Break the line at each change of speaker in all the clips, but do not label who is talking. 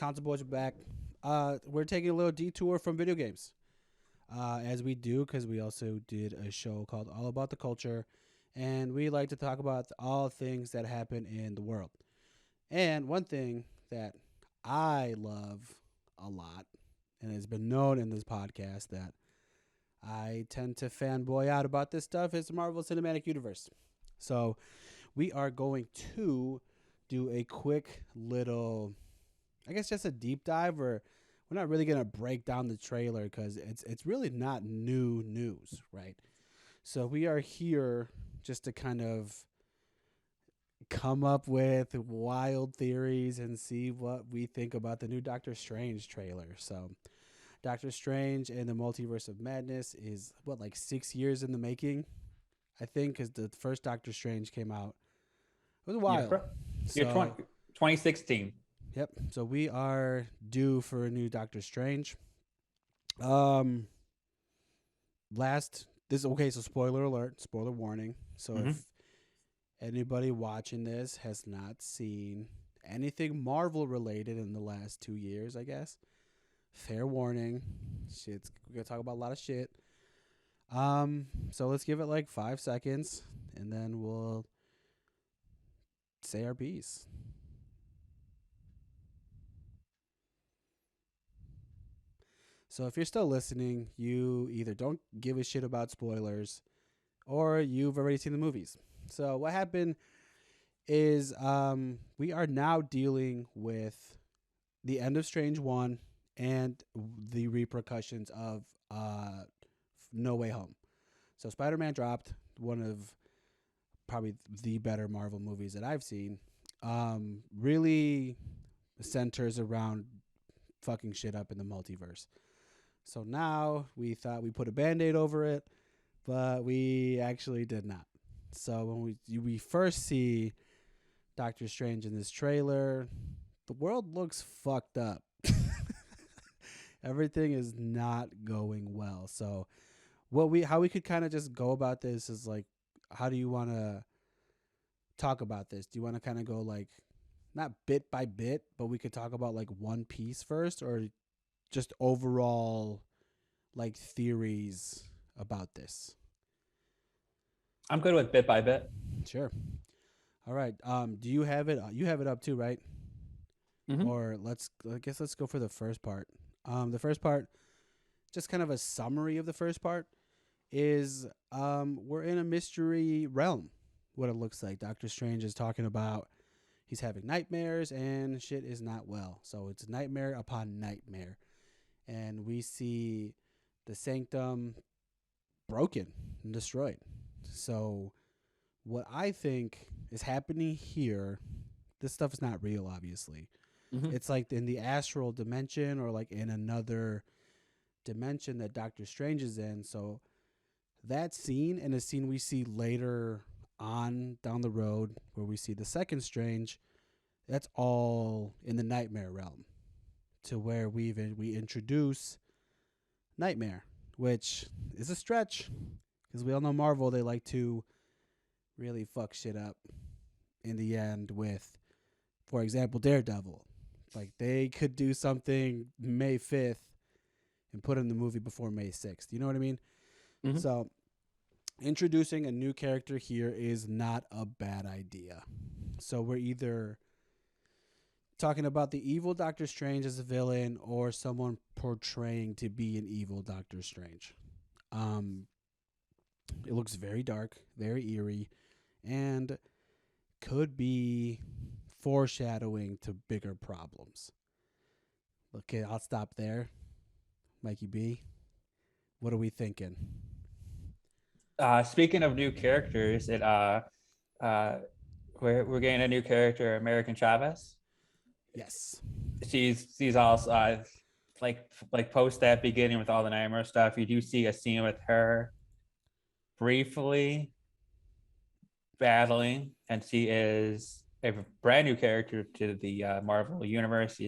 Console Boys are back. We're taking a little detour from video games, as we do, because we also did a show called All About the Culture, and we like to talk about all things that happen in the world. And one thing that I love a lot, and has been known in this podcast that I tend to fanboy out about this stuff, is the Marvel Cinematic Universe. So we are going to do a quick little, I guess, just a deep dive, or we're not really gonna break down the trailer because it's really not new news, right? So we are here just to kind of come up with wild theories and see what we think about the new Doctor Strange trailer. So Doctor Strange and the Multiverse of Madness is what, like 6 years in the making, I think, because the first Doctor Strange came out. It was a
Yeah,
while.
you're
So
2016.
yep. So we are due for a new Doctor Strange. Um, last this okay. So spoiler alert, spoiler warning. So if
Mm-hmm.
anybody watching this has not seen anything Marvel related in the last 2 years, I guess fair warning. Shit's we're gonna talk about a lot of shit. So let's give it like 5 seconds, and then we'll say our piece. So if you're still listening, you either don't give a shit about spoilers or you've already seen the movies. So what happened is we are now dealing with the end of Strange 1 and the repercussions of No Way Home. So Spider-Man dropped, one of probably the better Marvel movies that I've seen. Really centers around fucking shit up in the multiverse. So now we thought we put a band-aid over it, but we actually did not. So when we first see Doctor Strange in this trailer, the world looks fucked up. Everything is not going well. So how we could kind of just go about this is like, how do you want to talk about this? Do you want to kind of go like not bit by bit, but we could talk about like one piece first, or just overall like theories about this?
I'm good with bit by bit.
Sure. All right. Do you have it? You have it up too, right?
Mm-hmm.
Or I guess let's go for the first part. The first part, just kind of a summary of the first part, is we're in a mystery realm. What it looks like, Doctor Strange is talking about he's having nightmares and shit is not well. So it's nightmare upon nightmare, and we see the sanctum broken and destroyed. So what I think is happening here, this stuff is not real, obviously.
Mm-hmm.
It's like in the astral dimension or like in another dimension that Doctor Strange is in. So that scene and a scene we see later on down the road where we see the second Strange, that's all in the nightmare realm, to where we introduce Nightmare, which is a stretch because we all know Marvel, they like to really fuck shit up in the end with, for example, Daredevil. Like they could do something May 5th and put in the movie before May 6th. You know what I mean?
Mm-hmm.
So introducing a new character here is not a bad idea. So we're either talking about the evil Doctor Strange as a villain or someone portraying to be an evil Doctor Strange. Um, it looks very dark, very eerie, and could be foreshadowing to bigger problems. Okay, I'll stop there. Mikey B, what are we thinking?
Speaking of new characters, uh, we're getting a new character, American Chavez.
Yes.
She's also like post that beginning with all the nightmare stuff. You do see a scene with her briefly battling, and she is a brand new character to the Marvel universe. She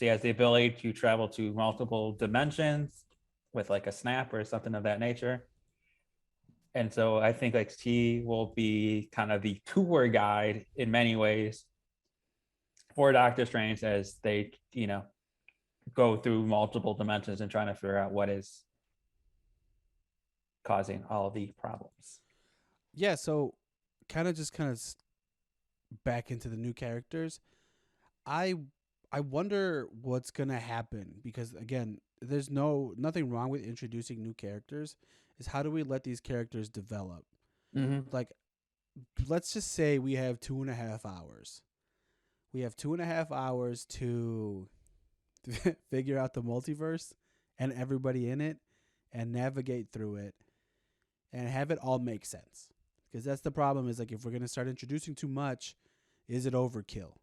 has the ability to travel to multiple dimensions with like a snap or something of that nature. And so I think like she will be kind of the tour guide in many ways for Doctor Strange as they, go through multiple dimensions and trying to figure out what is causing all the problems.
Yeah, so kind of back into the new characters. I I wonder what's gonna happen because again, there's nothing wrong with introducing new characters. Is how do we let these characters develop?
Mm-hmm.
Like, let's just say we have 2.5 hours. We have 2.5 hours to figure out the multiverse and everybody in it and navigate through it and have it all make sense. Because that's the problem is like if we're gonna start introducing too much, is it overkill?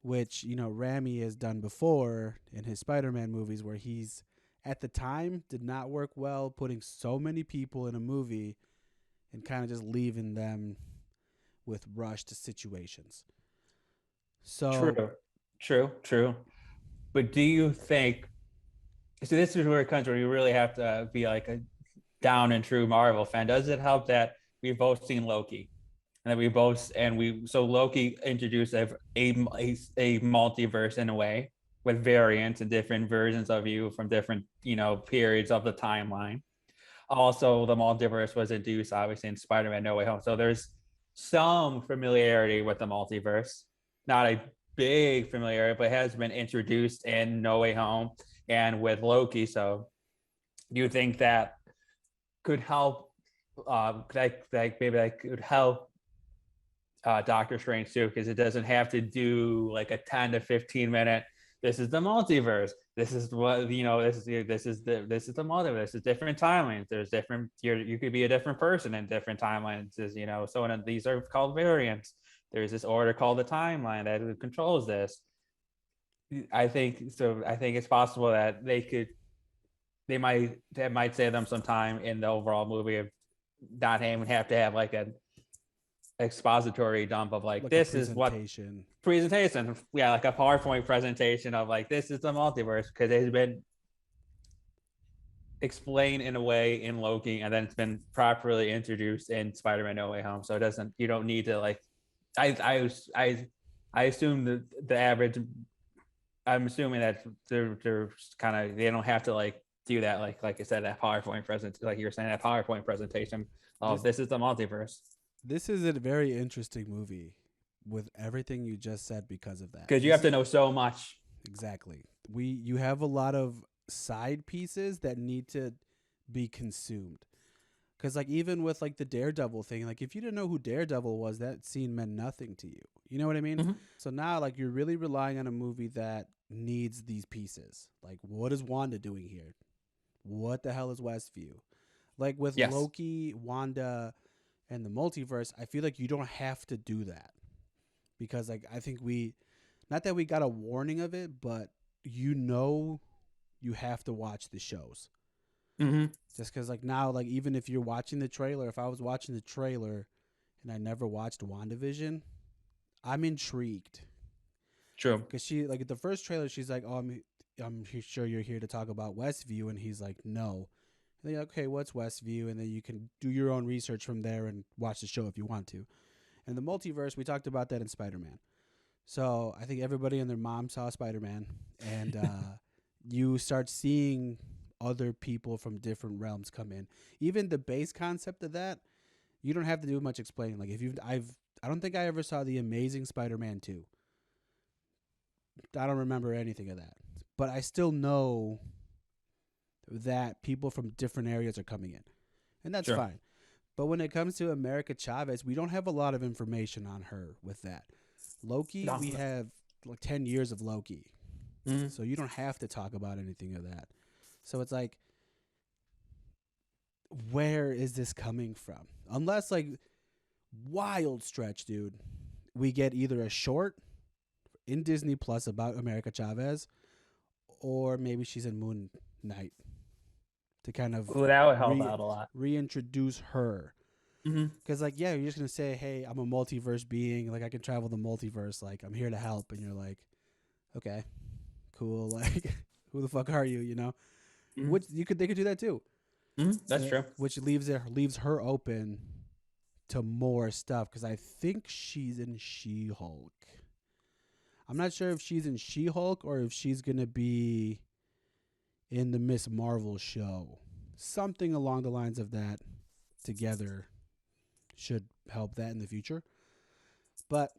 Which Rami has done before in his Spider-Man movies, where he's at the time did not work well, putting so many people in a movie and kind of just leaving them with rushed situations. So
True, true. But do you think? So this is where it comes where you really have to be like a down and true Marvel fan. Does it help that we've both seen Loki? And that we both and we so Loki introduced a multiverse in a way with variants and different versions of you from different periods of the timeline. Also, the multiverse was introduced obviously in Spider-Man No Way Home, so there's some familiarity with the multiverse, not a big familiarity, but has been introduced in No Way Home and with Loki. So, do you think that could help? Maybe that could help Doctor Strange too, because it doesn't have to do like a 10 to 15 minute. This is the multiverse. This is what this is the multiverse. This is different timelines. There's different. You could be a different person in different timelines. So these are called variants. There's this order called the timeline that controls this. I think so. I think it's possible that that might save them some time in the overall movie of not having have to have like an expository dump of like
like a
this is what
presentation.
presentation, yeah, like a PowerPoint presentation of like this is the multiverse because it's been explained in a way in Loki and then it's been properly introduced in Spider-Man No Way Home. So it doesn't you don't need to like I assume the average I'm assuming that they're kind of they don't have to like do that like I said that PowerPoint present like you were saying that PowerPoint presentation of
This
this is the multiverse
this is a very interesting movie with everything you just said because of that.
because you
This
have to
is
know so much.
exactly. You have a lot of side pieces that need to be consumed. Cuz like even with like the Daredevil thing, like if you didn't know who Daredevil was, that scene meant nothing to you. You know what I mean?
Mm-hmm.
So now like you're really relying on a movie that needs these pieces. Like what is Wanda doing here? What the hell is Westview? Like with
Yes.
Loki, Wanda, and the multiverse, I feel like you don't have to do that because like I think we not that we got a warning of it, but you have to watch the shows.
Mm-hmm.
Just cuz like now like even if you're watching the trailer, if I was watching the trailer and I never watched WandaVision, I'm intrigued.
True.
Cuz she like the first trailer she's like, "Oh, I'm sure you're here to talk about Westview," and he's like, "No." And you're like, okay, what's Westview? And then you can do your own research from there and watch the show if you want to. And the multiverse, we talked about that in Spider Man. So I think everybody and their mom saw Spider Man, and you start seeing other people from different realms come in. Even the base concept of that, you don't have to do much explaining. Like if you've, I don't think I ever saw the Amazing Spider Man 2. I don't remember anything of that, but I still know that people from different areas are coming in, and that's
Sure.
fine. But when it comes to America Chavez, we don't have a lot of information on her with that. Loki, we
Nothing.
have like 10 years of Loki.
Mm-hmm.
So you don't have to talk about anything of that. So it's like, where is this coming from? Unless, like, wild stretch, dude, we get either a short in Disney Plus about America Chavez, or maybe she's in Moon Knight to kind of
Ooh, that would help
re-
out a lot.
reintroduce her.
Mm-hmm.
Because, like, yeah, you're just going to say, hey, I'm a multiverse being. Like, I can travel the multiverse. Like, I'm here to help. And you're like, okay, cool. Like, who the fuck are you, you know?
Mm-hmm.
Which they could do that too.
That's true.
Which leaves her open to more stuff because I think she's in She-Hulk. I'm not sure if she's in She-Hulk or if she's gonna be in the Miss Marvel show. Something along the lines of that together should help that in the future. But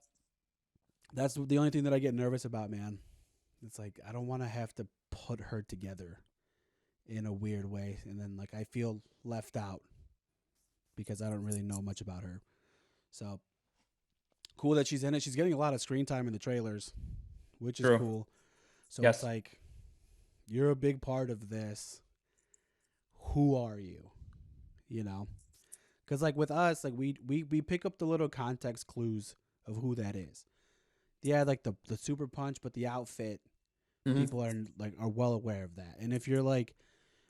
that's the only thing that I get nervous about, man. It's like I don't want to have to put her together in a weird way, and then like I feel left out because I don't really know much about her. So cool that she's in it. She's getting a lot of screen time in the trailers, which is
True.
cool. So it's
Yes.
like you're a big part of this. Who are you? You know, because like with us, like we pick up the little context clues of who that is. Yeah, like the super punch, but the outfit,
Mm-hmm.
people are well aware of that. And if you're like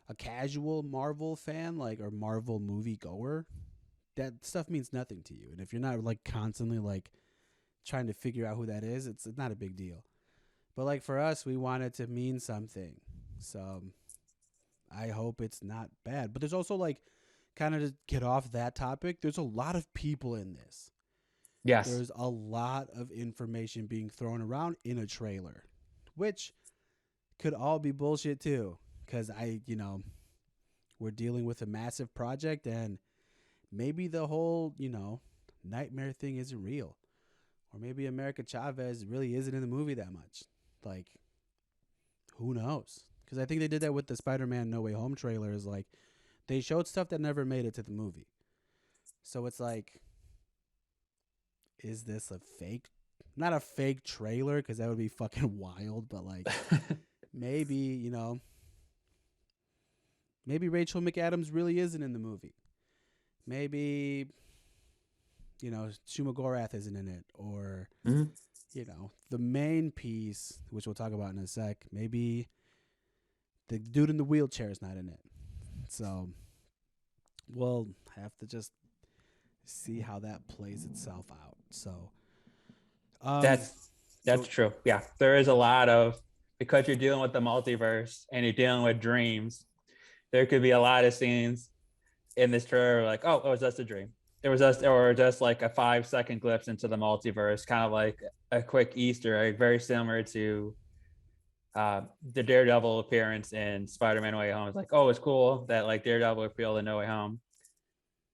a casual Marvel fan, like or Marvel movie goer, that stuff means nothing to you. And if you're not like constantly like trying to figure out who that is, it's not a big deal. But like for us, we want it to mean something. So I hope it's not bad. But there's also like kind of to get off that topic, there's a lot of people in this.
Yes.
There's a lot of information being thrown around in a trailer, which could all be bullshit too. Because we're dealing with a massive project and maybe the whole, nightmare thing isn't real. Or maybe America Chavez really isn't in the movie that much. Like, who knows? Because I think they did that with the Spider-Man No Way Home trailers. Like, they showed stuff that never made it to the movie. So it's like, is this a fake? Not a fake trailer, because that would be fucking wild. But like, maybe maybe Rachel McAdams really isn't in the movie. Maybe Shuma Gorath isn't in it, or
Mm-hmm.
the main piece, which we'll talk about in a sec. Maybe the dude in the wheelchair is not in it. So we'll have to just see how that plays itself out. So, um,
That's
so
true. Yeah, there is a lot of, because you're dealing with the multiverse and you're dealing with dreams. There could be a lot of scenes in this trailer like, oh, it was just a dream. It was just, or just like a 5 second glimpse into the multiverse, kind of like a quick Easter egg, very similar to the Daredevil appearance in Spider-Man: No Way Home. It's like, oh, it's cool that like Daredevil appealed in No Way Home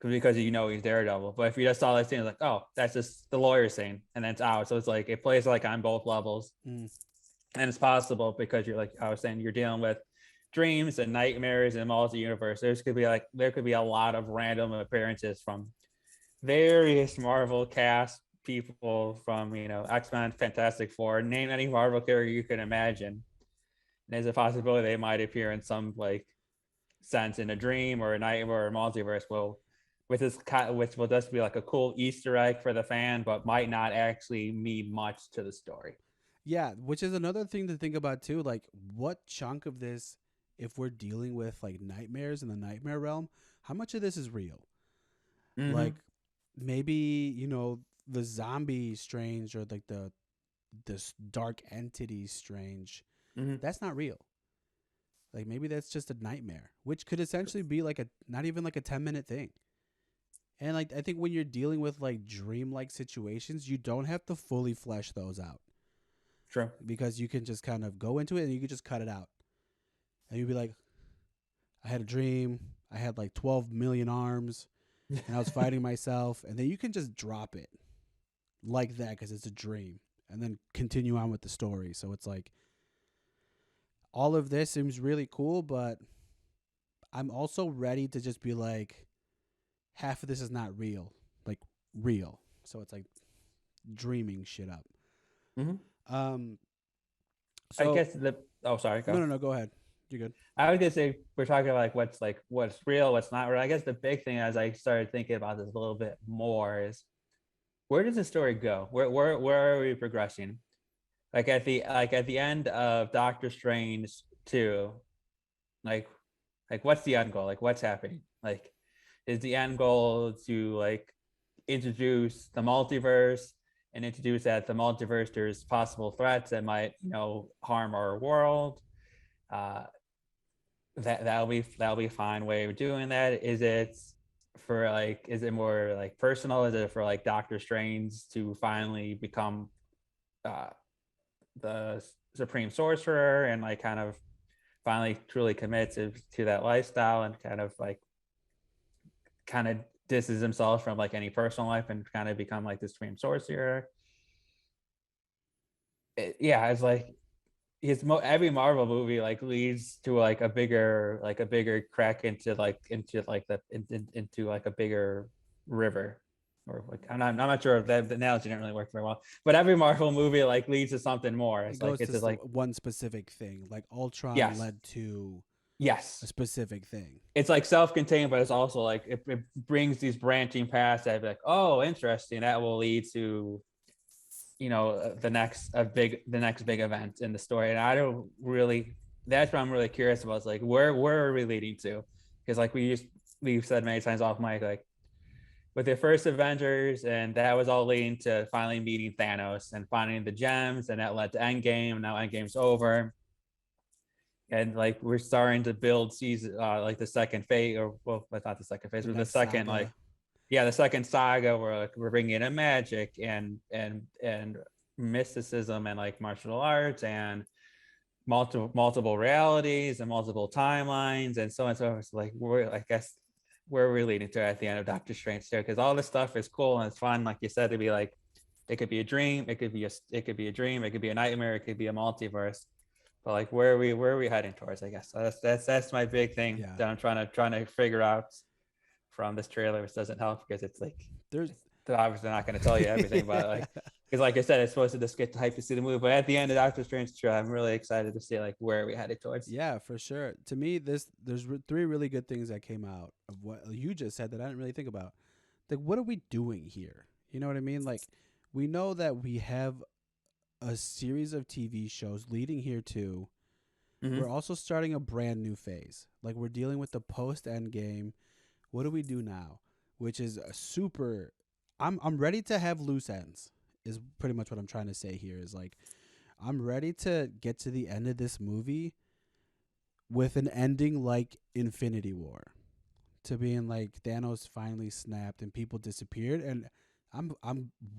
because he's Daredevil. But if you just saw that scene, it's like, oh, that's just the lawyer scene, and then it's out. So it's like it plays like on both levels,
mm,
and it's possible because you're like I was saying, you're dealing with dreams and nightmares and multi-universe. There could be a lot of random appearances from various Marvel cast people from X-Men, Fantastic Four, name any Marvel character you can imagine. There's a possibility they might appear in some like sense in a dream or a nightmare or a multiverse. Well, which will just be like a cool Easter egg for the fan, but might not actually mean much to the story.
yeah, which is another thing to think about too. Like, what chunk of this, if we're dealing with like nightmares in the nightmare realm, how much of this is real?
Mm-hmm.
Like, maybe the zombie strange or like the this dark entity strange,
Mm-hmm.
that's not real. Like maybe that's just a nightmare, which could essentially be like a not even like a 10-minute thing. And like I think when you're dealing with like dream-like situations, you don't have to fully flesh those out
True.
because you can just kind of go into it and you can just cut it out. And you'd be like, I had a dream. I had like 12 million arms and I was fighting myself. And then you can just drop it like that because it's a dream and then continue on with the story. So it's like all of this seems really cool, but I'm also ready to just be like, half of this is not real, like real. So it's like dreaming shit up.
Mm-hmm.
Um,
I
so
guess the oh sorry,
no,
go.
no, no, go ahead. You're good.
I was gonna say we're talking about what's real, what's not real. I guess the big thing as I started thinking about this a little bit more is where does the story go? Where are we progressing? Like at the end of Doctor Strange 2, like what's the end goal? Like what's happening? Like is the end goal to like introduce the multiverse and introduce that the multiverse there's possible threats that might harm our world? Uh, that'll be a fine way of doing that. Is it is it more like personal? Is it for like Doctor Strange to finally become uh the supreme sorcerer and like kind of finally truly commits to that lifestyle and kind of disses himself from like any personal life and kind of become like the supreme sorcerer. Yeah, it's like every Marvel movie like leads to like a bigger crack into like into like a bigger river, or like I'm not sure if that the analogy didn't really work very well, but every Marvel movie like leads to something more.
It
It's like
goes
it's
to
just like
one specific thing. Like Ultron
yes,
led to a
yes,
specific thing.
it's like self-contained, but it's also like it brings these branching paths that be like, oh, interesting, that will lead to the next big event in the story. And I don't really, that's what I'm really curious about, is like where are we leading to? Because like we've said many times off mic, like with the first Avengers, and that was all leading to finally meeting Thanos and finding the gems, and that led to Endgame. Now Endgame's over, and like we're starting to build season like the second phase, or well, not the second phase,
The
but the
next
second
saga.
like yeah, the second saga where like we're bringing in magic and mysticism and like martial arts and multiple realities and multiple timelines and so on and so forth. So, like we're I guess where we're leading to at the end of Doctor Strange too, because all this stuff is cool and it's fun, like you said, to be like it could be a dream, it could be a dream, it could be a nightmare, it could be a multiverse. But like where are we heading towards? I guess so that's my big thing
Yeah.
that I'm trying to figure out from this trailer, which doesn't help because it's like
There's
they're obviously not going to tell you everything, but like because like I said, it's supposed to just get the hype to see the movie. But at the end of Doctor Strange trailer, I'm really excited to see like where are we headed towards.
Yeah, for sure. To me, there's three really good things that came out of what you just said that I didn't really think about. Like, what are we doing here? You know what I mean? Like, we know that we have a series of TV shows leading here too.
Mm-hmm.
We're also starting a brand new phase. Like, we're dealing with the post end game. What do we do now? Which is a super. I'm ready to have loose ends. Is pretty much what I'm trying to say here. Is like I'm ready to get to the end of this movie with an ending like Infinity War, to being like Thanos finally snapped and people disappeared, and I'm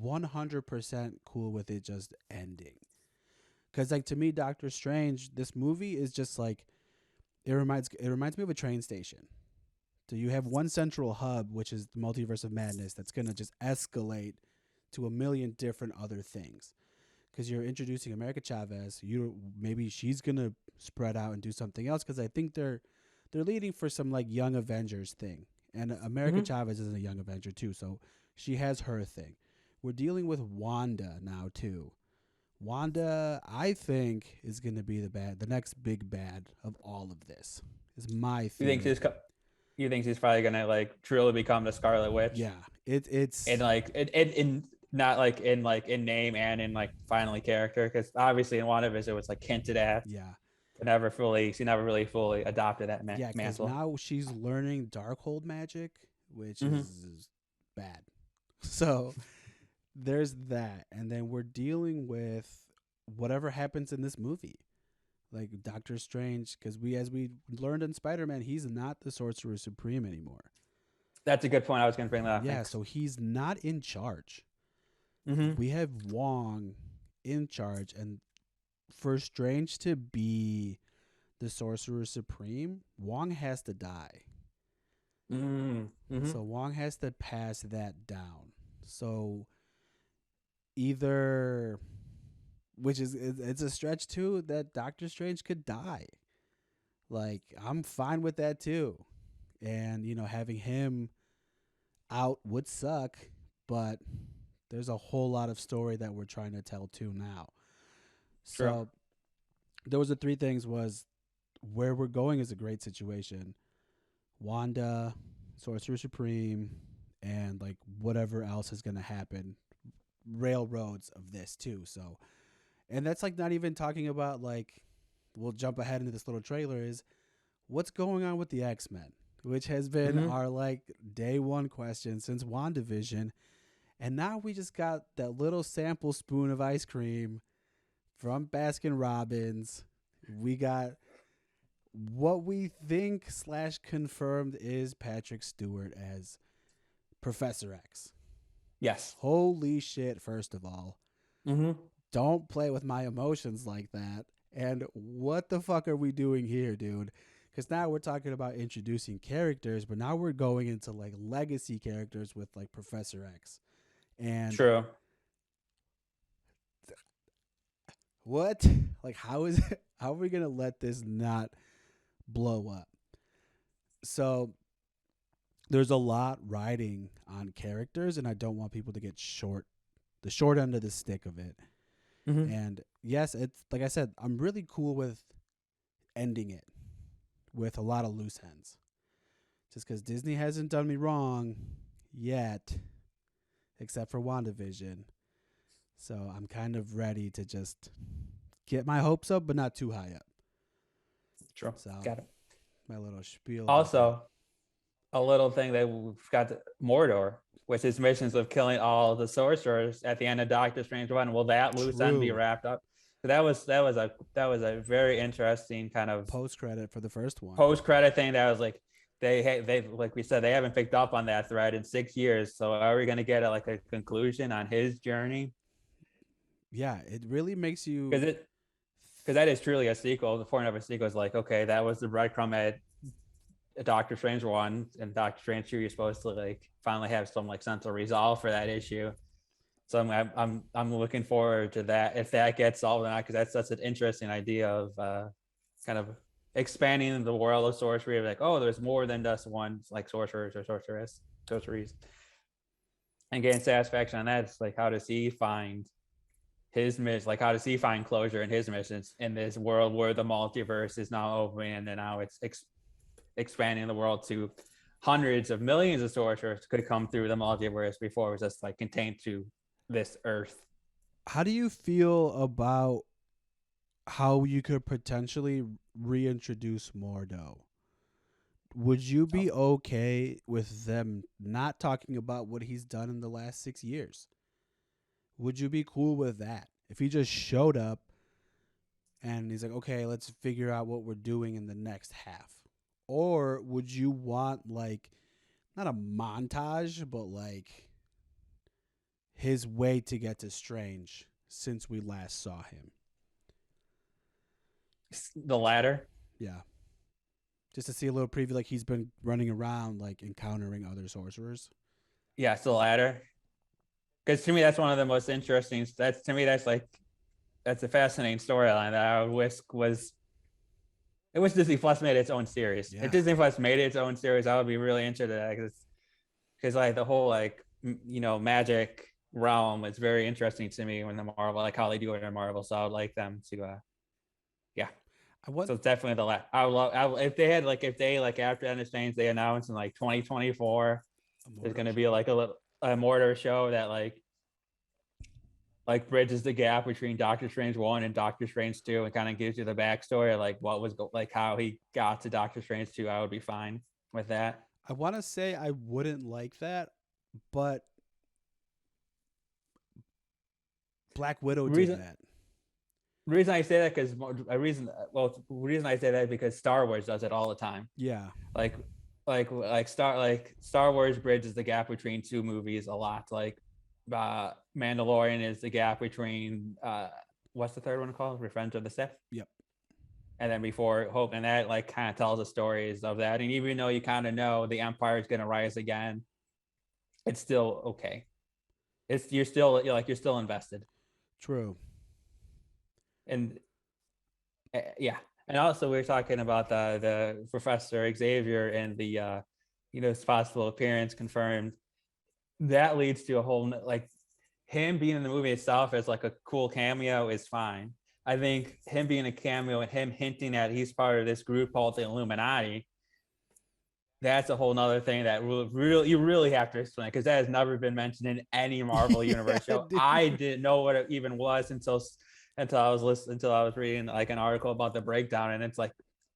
100% cool with it just ending. Cause like to me, Doctor Strange, this movie is just like it reminds me of a train station. So you have one central hub, which is the Multiverse of Madness, that's gonna just escalate to a million different other things. Because you're introducing America Chavez, you maybe she's gonna spread out and do something else. Because I think they're leading for some like Young Avengers thing, and America
Mm-hmm.
Chavez is a Young Avenger too, so she has her thing. We're dealing with Wanda now too. Wanda, I think, is gonna be the next big bad of all of this. Is my
You think
theory.
you think she's probably gonna like truly become the Scarlet Witch,
Yeah, it's
and like in not like in name and in like finally character, because obviously in WandaVision it was like hinted at,
yeah.
but she never really fully adopted that
Yeah, because
mantle.
now she's learning Darkhold magic, which
Mm-hmm.
is bad. So there's that, and then we're dealing with whatever happens in this movie, like Doctor Strange, because as we learned in Spider-Man, he's not the Sorcerer Supreme anymore.
That's a good point. I was going to bring that up.
Yeah,
Thanks.
so he's not in charge.
Mm-hmm.
We have Wong in charge, and for Strange to be the Sorcerer Supreme, Wong has to die.
Mm-hmm.
So Wong has to pass that down. So either, which is it's a stretch too, that Doctor Strange could die. Like I'm fine with that too, and having him out would suck, but there's a whole lot of story that we're trying to tell too now.
True.
So those are three things. Was where we're going is a great situation. Wanda, Sorcerer Supreme, and like whatever else is gonna happen, railroads of this too. So, and that's like not even talking about like we'll jump ahead into this little trailer is what's going on with the X-Men, which has been
Mm-hmm.
our like day one question since WandaVision. And now we just got that little sample spoon of ice cream from Baskin Robbins. We got what we think slash confirmed is Patrick Stewart as Professor X.
Yes.
Holy shit, first of all.
Mm-hmm.
don't play with my emotions like that. And what the fuck are we doing here, dude? Because now we're talking about introducing characters, but now we're going into like legacy characters with like Professor X. And
True.
what? Like, how is it? How are we gonna let this not blow up? So there's a lot riding on characters, and I don't want people to get the short end of the stick of it.
Mm-hmm.
And yes, it's like I said, I'm really cool with ending it with a lot of loose ends. Just because Disney hasn't done me wrong yet, except for WandaVision. So I'm kind of ready to just get my hopes up, but not too high up.
True.
So
Got it.
my little spiel about that.
Also, a little thing that we've got Mordor, which is missions of killing all the sorcerers at the end of Doctor Strange 1. Will that loose end be
True.
wrapped up? So that was a very interesting kind of
Post credit for the first one.
post credit thing that was like they like we said they haven't picked up on that thread in 6 years. So are we going to get like a conclusion on his journey?
Yeah, it really makes
Because
you.
it because that is truly a sequel. The point of a sequel is like, okay, that was the breadcrumb at Doctor Strange 1 and Doctor Strange 2. You're supposed to like finally have some like sense of resolve for that issue. So I'm looking forward to that if that gets solved or not, because that's such an interesting idea of kind of expanding the world of sorcery. Like, oh, there's more than just one like sorcerers or sorceries, and getting satisfaction on that. It's like, how does he find his mission? Like, how does he find closure in his missions in this world where the multiverse is now open and now it's expanding the world to hundreds of millions of sorcerers could come through the multiverse before it was just like contained to this earth.
How do you feel about how you could potentially reintroduce Mordo? Would you
Oh,
be okay with them not talking about what he's done in the last 6 years? Would you be cool with that? If he just showed up and he's like, okay, let's figure out what we're doing in the next half? Or would you want, like, not a montage, but like his way to get to Strange since we last saw him?
the latter.
Yeah. Just to see a little preview, like he's been running around, like encountering other sorcerers.
Yeah, it's the latter. Because to me, that's one of the most interesting. That's to me, that's a fascinating storyline that I wish was. It was Disney Plus made its own series. If
Yeah.
Disney Plus made its own series, I would be really interested in that because like the whole like magic realm is very interesting to me when the Marvel like how they do it in Marvel. So I would like them to yeah.
I want
So it's definitely the last. If they had like if they like after End of Strange they announced in like 2024
a
there's
Mordo
gonna
show.
be like a Mortar show that like bridges the gap between Doctor Strange 1 and Doctor Strange 2 and kind of gives you the backstory of like what was like how he got to Doctor Strange 2. I would be fine with that.
I want to say I wouldn't like that, but Black Widow did
Reason
that.
reason I say that because the reason I say that is because Star Wars does it all the time.
Yeah.
Like Star Wars bridges the gap between two movies a lot. Like Mandalorian is the gap between what's the third one called? Revenge of the Sith.
Yep.
And then before Hope, and that like kind of tells the stories of that. And even though you kind of know the Empire is going to rise again, it's still okay. You're still invested.
True.
And yeah, and also we are talking about the Professor Xavier and the his possible appearance confirmed. That leads to a whole like him being in the movie itself as like a cool cameo is fine. I think him being a cameo and him hinting at he's part of this group called the Illuminati, that's a whole nother thing that really you really have to explain because that has never been mentioned in any Marvel
Yeah,
universe show. I didn't know what it even was until I was reading like an article about the breakdown, and it's like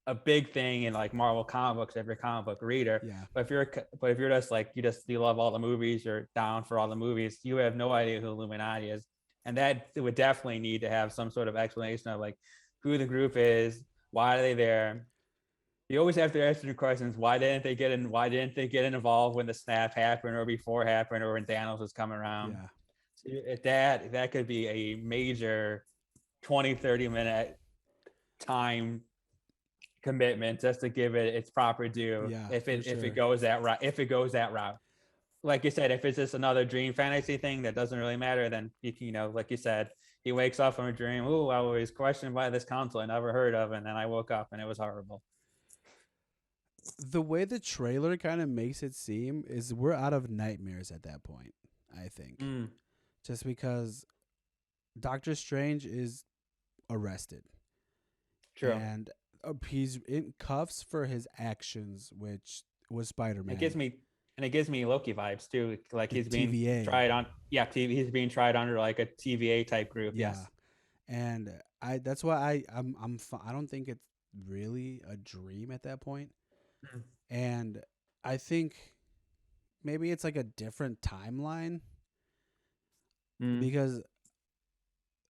a big thing in like Marvel comic books if you're a comic book reader.
yeah.
But if you're just like you love all the movies, you're down for all the movies, you have no idea who Illuminati is, and that it would definitely need to have some sort of explanation of like who the group is, why are they there. You always have to answer the questions. Why didn't they get involved when the snap happened or before it happened or when Thanos was coming around?
Yeah.
That could be a major 20-30 minute time commitment just to give it its proper due
Yeah,
if
for
it
sure.
goes that route, if it goes that route. Like you said, if it's just another dream fantasy thing that doesn't really matter, then like you said, he wakes up from a dream. Ooh, I was questioned by this council I never heard of, and then I woke up and it was horrible.
The way the trailer kind of makes it seem is we're out of nightmares at that point, I think.
Mm,
Just because Doctor Strange is arrested
true.
and he's in cuffs for his actions, which was Spider
It
Man,
gives me and it gives me Loki vibes too. Like
the
he's being
TVA.
tried on, yeah, he's being tried under like a TVA type group.
Yeah.
Yes.
And I that's why I don't think it's really a dream at that point.
Mm.
And I think maybe it's like a different timeline
Mm.
because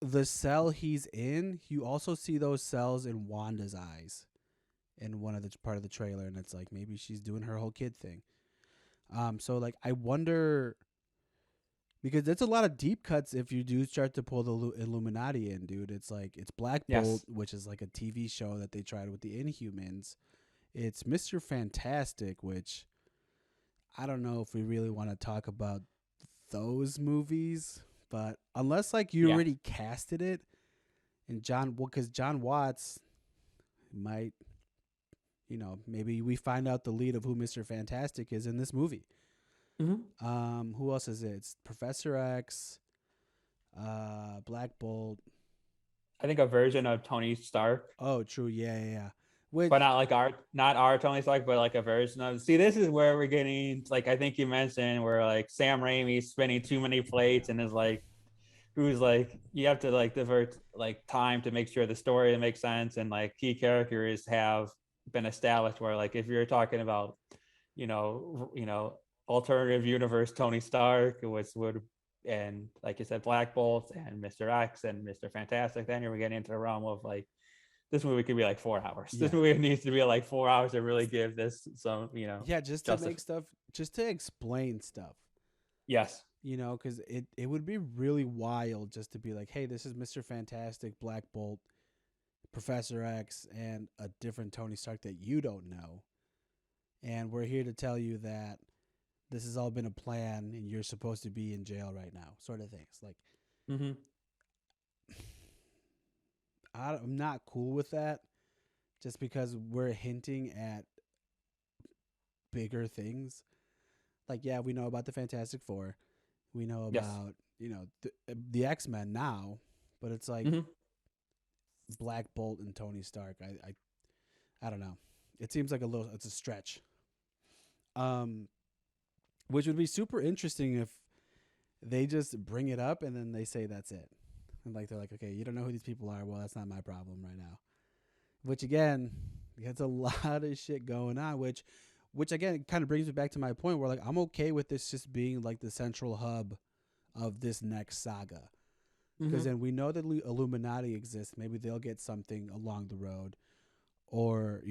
the cell he's in, you also see those cells in Wanda's eyes in one of the part of the trailer, and it's like maybe she's doing her whole kid thing. So like I wonder because it's a lot of deep cuts if you do start to pull the Illuminati in, dude. It's like it's Black Bolt,
Yes.
which is like a TV show that they tried with the Inhumans. It's Mr. Fantastic, which I don't know if we really want to talk about those movies, but unless like you
Yeah.
already casted it and because John Watts might, maybe we find out the lead of who Mr. Fantastic is in this movie.
Hmm.
Who else is it? It's Professor X, Black Bolt.
I think a version of Tony Stark,
Oh, true. Yeah, yeah, yeah. Which,
but not our Tony Stark, but like a version of. See, this is where we're getting like I think you mentioned where like Sam Raimi's spinning too many plates and is like who's like you have to like divert like time to make sure the story makes sense and like key characters have been established where like if you're talking about alternative universe Tony Stark was would and like you said Black Bolt and Mr. X and Mr. Fantastic, then you're getting into the realm of like this movie could be like 4 hours. This
yeah,
movie needs to be like 4 hours to really give this some
yeah, just to
justify.
make stuff, just to explain stuff.
Yes.
Because it would be really wild just to be like, hey, this is Mr. Fantastic, Black Bolt, Professor X, and a different Tony Stark that you don't know. And we're here to tell you that this has all been a plan and you're supposed to be in jail right now, sort of things. Like,
Mm-hmm.
I'm not cool with that just because we're hinting at bigger things. Like, yeah, we know about the Fantastic Four. We know
Yes.
about, the X-Men now, but it's like
Mm-hmm.
Black Bolt and Tony Stark. I don't know. It seems like it's a stretch. Um, which would be super interesting if they just bring it up and then they say that's it. And like they're like, okay, you don't know who these people are. Well, that's not my problem right now. Which again, it's a lot of shit going on. Which again kind of brings me back to my point where like I'm okay with this just being like the central hub of this next saga. Because
Mm-hmm.
then we know that Illuminati exists. Maybe they'll get something along the road, or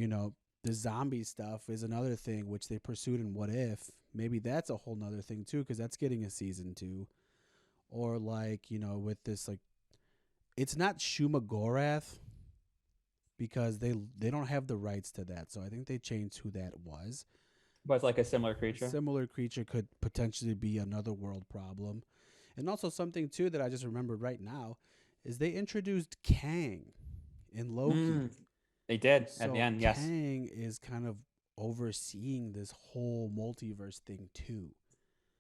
the zombie stuff is another thing which they pursued in What If. Maybe that's a whole nother thing too, because that's getting a season two. Or like with this like it's not Shuma Gorath because they don't have the rights to that. So I think they changed who that was.
But it's like a similar
A
creature.
similar creature could potentially be another world problem. And also something too that I just remembered right now is they introduced Kang in Loki.
Mm. They did at the
So
end. Yes.
Kang is kind of overseeing this whole multiverse thing too.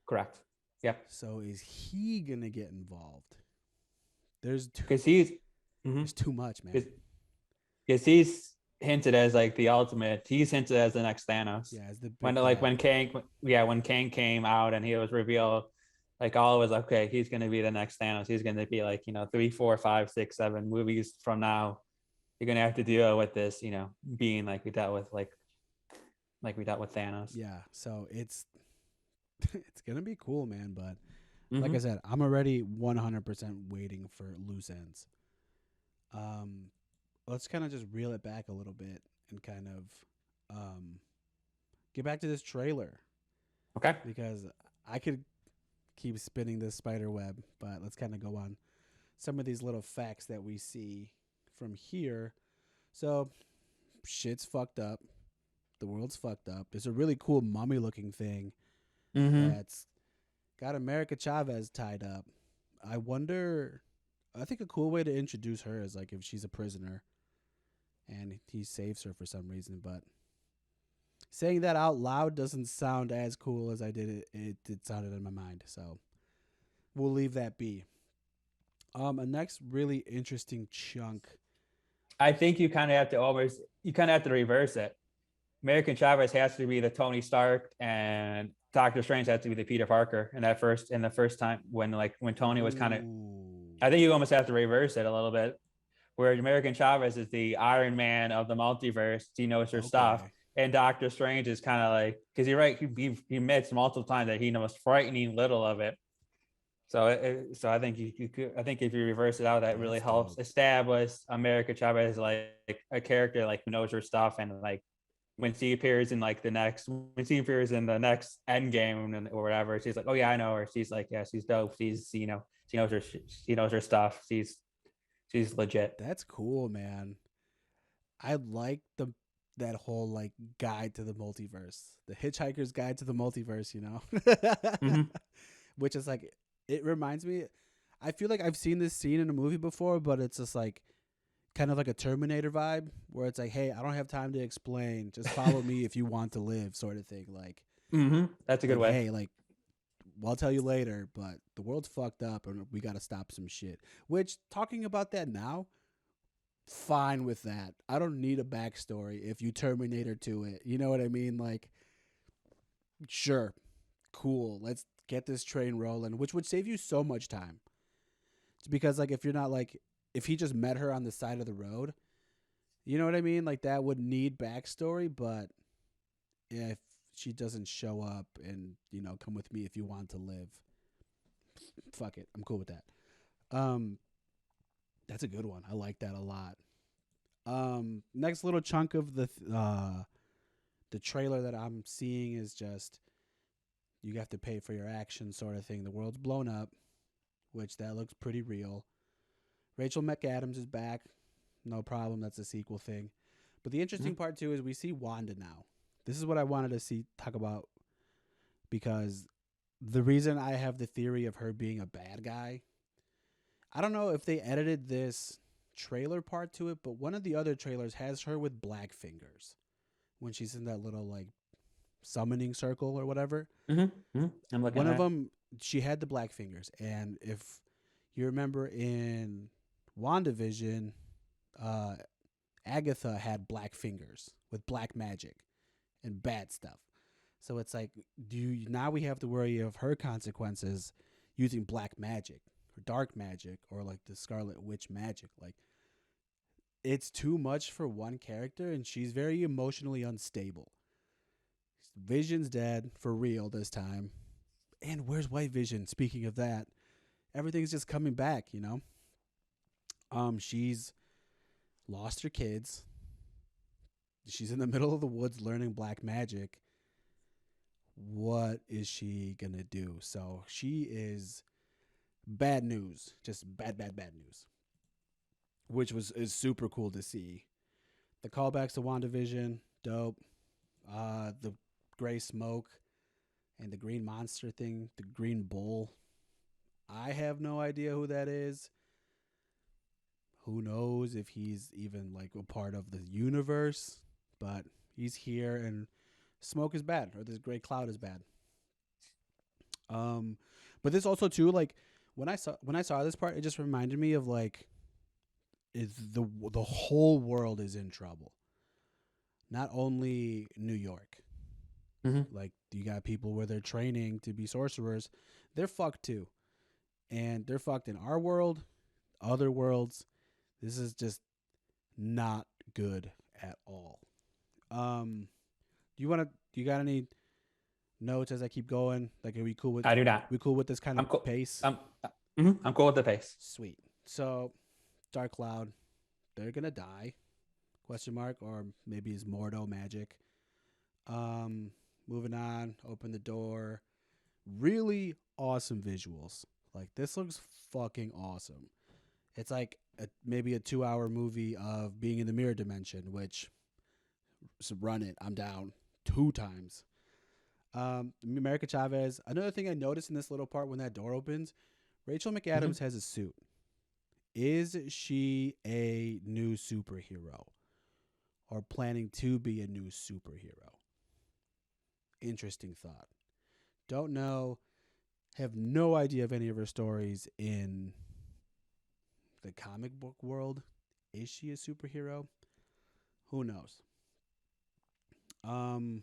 Correct. Yep.
So is he gonna get involved? There's too,
Because he's mm-hmm.
there's too much, man.
Because he's hinted as like the ultimate. He's hinted as the next Thanos.
Yeah, as the
When
big
like
bad.
when Kang, yeah, when Kang came out and he was revealed, like all was okay. He's gonna be the next Thanos. He's gonna be like 3, 4, 5, 6, 7 movies from now. You're gonna have to deal with this, being like we dealt with like we dealt with Thanos.
Yeah, so it's it's gonna be cool, man. But like
Mm-hmm.
I said, I'm already 100% waiting for loose ends. Um, let's kind of just reel it back a little bit and kind of get back to this trailer
Okay.
because I could keep spinning this spider web, but let's kind of go on some of these little facts that we see from here. So, shit's fucked up. The world's fucked up. There's a really cool mummy looking thing
Mm-hmm.
that's got America Chavez tied up. I wonder. I think a cool way to introduce her is like if she's a prisoner and he saves her for some reason. But saying that out loud doesn't sound as cool as I did it sounded in my mind. So we'll leave that be. A next really interesting chunk.
I think you kind of have to reverse it. American Chavez has to be the Tony Stark, and Doctor Strange has to be the Peter Parker in the first time when Tony was kind of.
Ooh.
I think you almost have to reverse it a little bit, where American Chavez is the Iron Man of the multiverse. He knows her stuff,
Okay.
and Doctor Strange is kind of like, because you're right, he admits multiple times that he knows frightening little of it. So I think I think if you reverse it out, that really
That's
helps
dope.
establish America Chavez like a character like who knows her stuff, and like when she appears in the next end game or whatever, she's like, oh yeah, I know her. She's like, yeah, she's dope. She knows her stuff. She's legit.
That's cool, man. I like that whole like guide to the multiverse, the Hitchhiker's Guide to the Multiverse.
Mm-hmm.
Which is like it reminds me. I feel like I've seen this scene in a movie before, but it's just like kind of like a Terminator vibe, where it's like, hey, I don't have time to explain. Just follow me if you want to live, sort of thing.
Mm-hmm. That's a good
Like
way.
hey, like well, I'll tell you later, but the world's fucked up and we got to stop some shit. Which talking about that now, fine with that. I don't need a backstory if you Terminator to it. You know what I mean? Like, sure, cool. Let's get this train rolling, which would save you so much time. It's because like if you're not like if he just met her on the side of the road, you know what I mean? Like that would need backstory, but if she doesn't show up and come with me if you want to live, fuck it, I'm cool with that. Um, that's a good one. I like that a lot. Next little chunk of the trailer that I'm seeing is just you have to pay for your actions sort of thing. The world's blown up, which that looks pretty real. Rachel McAdams is back. No problem. That's a sequel thing. But the
Mm-hmm.
interesting part too is we see Wanda now. This is what I wanted to see talk about because the reason I have the theory of her being a bad guy, I don't know if they edited this trailer part to it, but one of the other trailers has her with black fingers when she's in that little like summoning circle or whatever.
Mm-hmm. Mm-hmm. I'm looking
One of
at it.
them, she had the black fingers, and if you remember in WandaVision, uh, Agatha had black fingers with black magic and bad stuff. So it's like, now we have to worry of her consequences using black magic or dark magic or like the Scarlet Witch magic. Like it's too much for one character, and she's very emotionally unstable. Vision's dead for real this time. And where's White Vision? Speaking of that, everything's just coming back. She's lost her kids. She's in the middle of the woods learning black magic. What is she gonna do? So she is bad news, just bad news, which is super cool to see. The callbacks to WandaVision, dope. The gray smoke and the green monster thing, the green bull. I have no idea who that is. Who knows if he's even like a part of the universe? But he's here, and smoke is bad, or this gray cloud is bad. Um, but this also too, like when I saw this part, it just reminded me of like is the whole world is in trouble. Not only New York.
Mm-hmm.
Like you got people where they're training to be sorcerers, they're fucked too, and they're fucked in our world, other worlds. This is just not good at all. Do you want to? Do you got any notes as I keep going? Like, are we cool with
I do not.
we cool with this kind
I'm
of
cool.
pace?
I'm cool with the pace.
Sweet. So, Dark Cloud, they're gonna die? Question mark, or maybe it's Mordo magic. Moving on. Open the door. Really awesome visuals. Like this looks fucking awesome. It's like maybe a 2 hour movie of being in the mirror dimension, which so run it. I'm down 2 times. America Chavez. Another thing I noticed in this little part when that door opens, Rachel
Hmm.
McAdams has a suit. Is she a new superhero or planning to be a new superhero? Interesting thought. Don't know. Have no idea of any of her stories in the comic book world. Is she a superhero? Who knows? Um,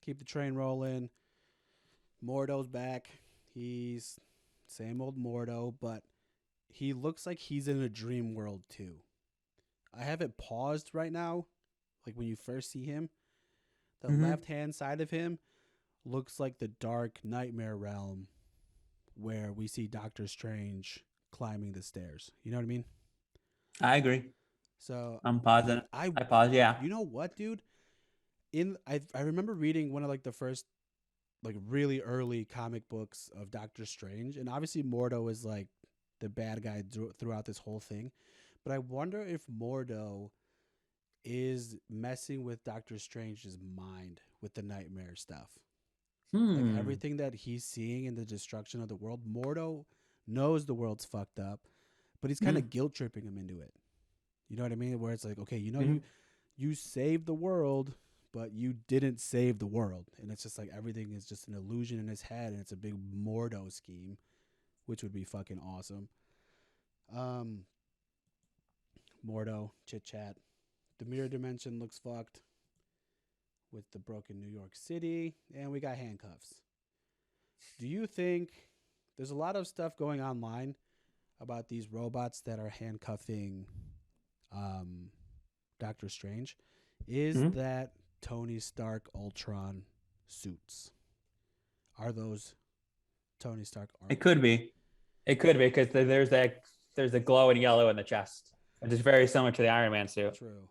keep the train rolling. Mordo's back. He's same old Mordo, but he looks like he's in a dream world too. I have it paused right now. Like when you first see him, the
Hmm.
left hand side of him looks like the dark nightmare realm where we see Doctor Strange climbing the stairs. You know what I mean?
I agree.
So
I'm pausing.
I,
I pause. Yeah.
you know what, dude? I remember reading one of like the first like really early comic books of Doctor Strange, and obviously Mordo is like the bad guy throughout this whole thing. But I wonder if Mordo is messing with Doctor Strange's mind with the nightmare stuff. Like
Hmm.
everything that he's seeing in the destruction of the world, Mordo knows the world's fucked up, but he's kind
Hmm.
of guilt tripping him into it. You know what I mean? Where it's like, okay,
Hmm.
you saved the world, but you didn't save the world, and it's just like everything is just an illusion in his head, and it's a big Mordo scheme, which would be fucking awesome. Um, Mordo chit chat. The mirror dimension looks fucked with the broken New York City, and we got handcuffs. Do you think there's a lot of stuff going online about these robots that are handcuffing um, Doctor Strange? Is
Hmm.
that Tony Stark Ultron suits? Are those Tony Stark
It
armor?
could be. It could be because there's a glow in yellow in the chest, which is very similar to the Iron Man suit.
True.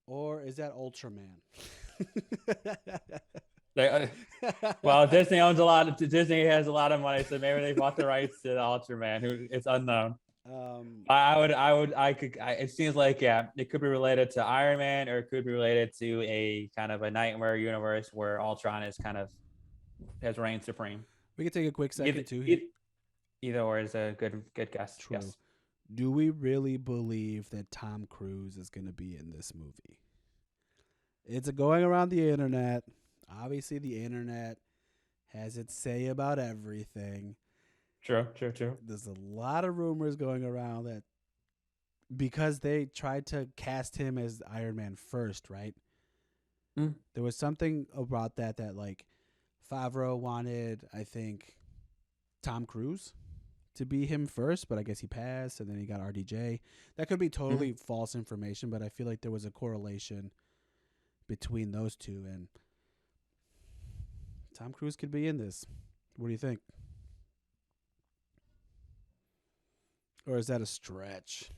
Or is that Ultraman?
They, well, Disney owns a lot. Disney has a lot of money, so maybe they bought the rights to the Ultraman. Who it's unknown.
um,
It seems like yeah, it could be related to Iron Man, or it could be related to a kind of a nightmare universe where Ultron is kind of has reigned supreme.
we could take a quick
Either,
second too here.
either, either or is a good guess.
True.
Yes.
Do we really believe that Tom Cruise is going to be in this movie? It's going around the internet. Obviously, the internet has its say about everything.
True. True. True.
There's a lot of rumors going around that because they tried to cast him as Iron Man first, right?
Mm.
There was something about that like Favreau wanted, I think, Tom Cruise to be him first, but I guess he passed and then he got RDJ. That could be
Mm.
totally false information, but I feel like there was a correlation between those two, and Tom Cruise could be in this. What do you think? Or is that a stretch?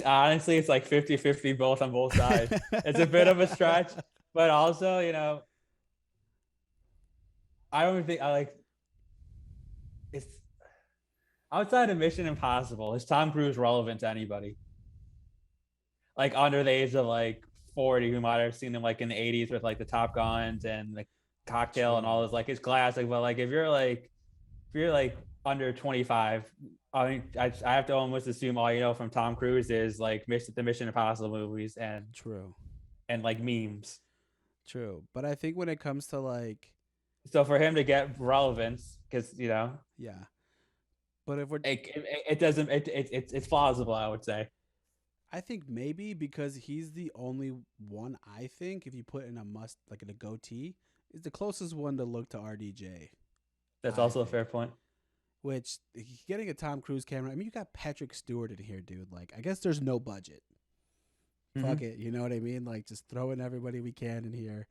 Honestly, it's like 50-50 both on both sides. It's a bit of a stretch, but also, I don't think I like it's outside of Mission Impossible. Is Tom Cruise relevant to anybody? Like under the age of like 40 who might have seen him like in the 80s with like the Top Guns and the cocktail and all
True.
this like his classic. But like if you're like under 25, I have to almost assume all you know from Tom Cruise is like the Mission Impossible movies
True.
and like memes.
True. But I think when it comes to like,
So for him to get relevance, because
yeah. But if we're,
it doesn't it's plausible, I would say.
I think maybe because he's the only one I think if you put in a must like in a goatee is the closest one to look to RDJ.
That's
I
also a
think.
fair point.
Which getting a Tom Cruise camera. I mean, you got Patrick Stewart in here, dude. Like, I guess there's no budget. Fuck
Mm-hmm.
it, you know what I mean? Like, just throw in everybody we can in here,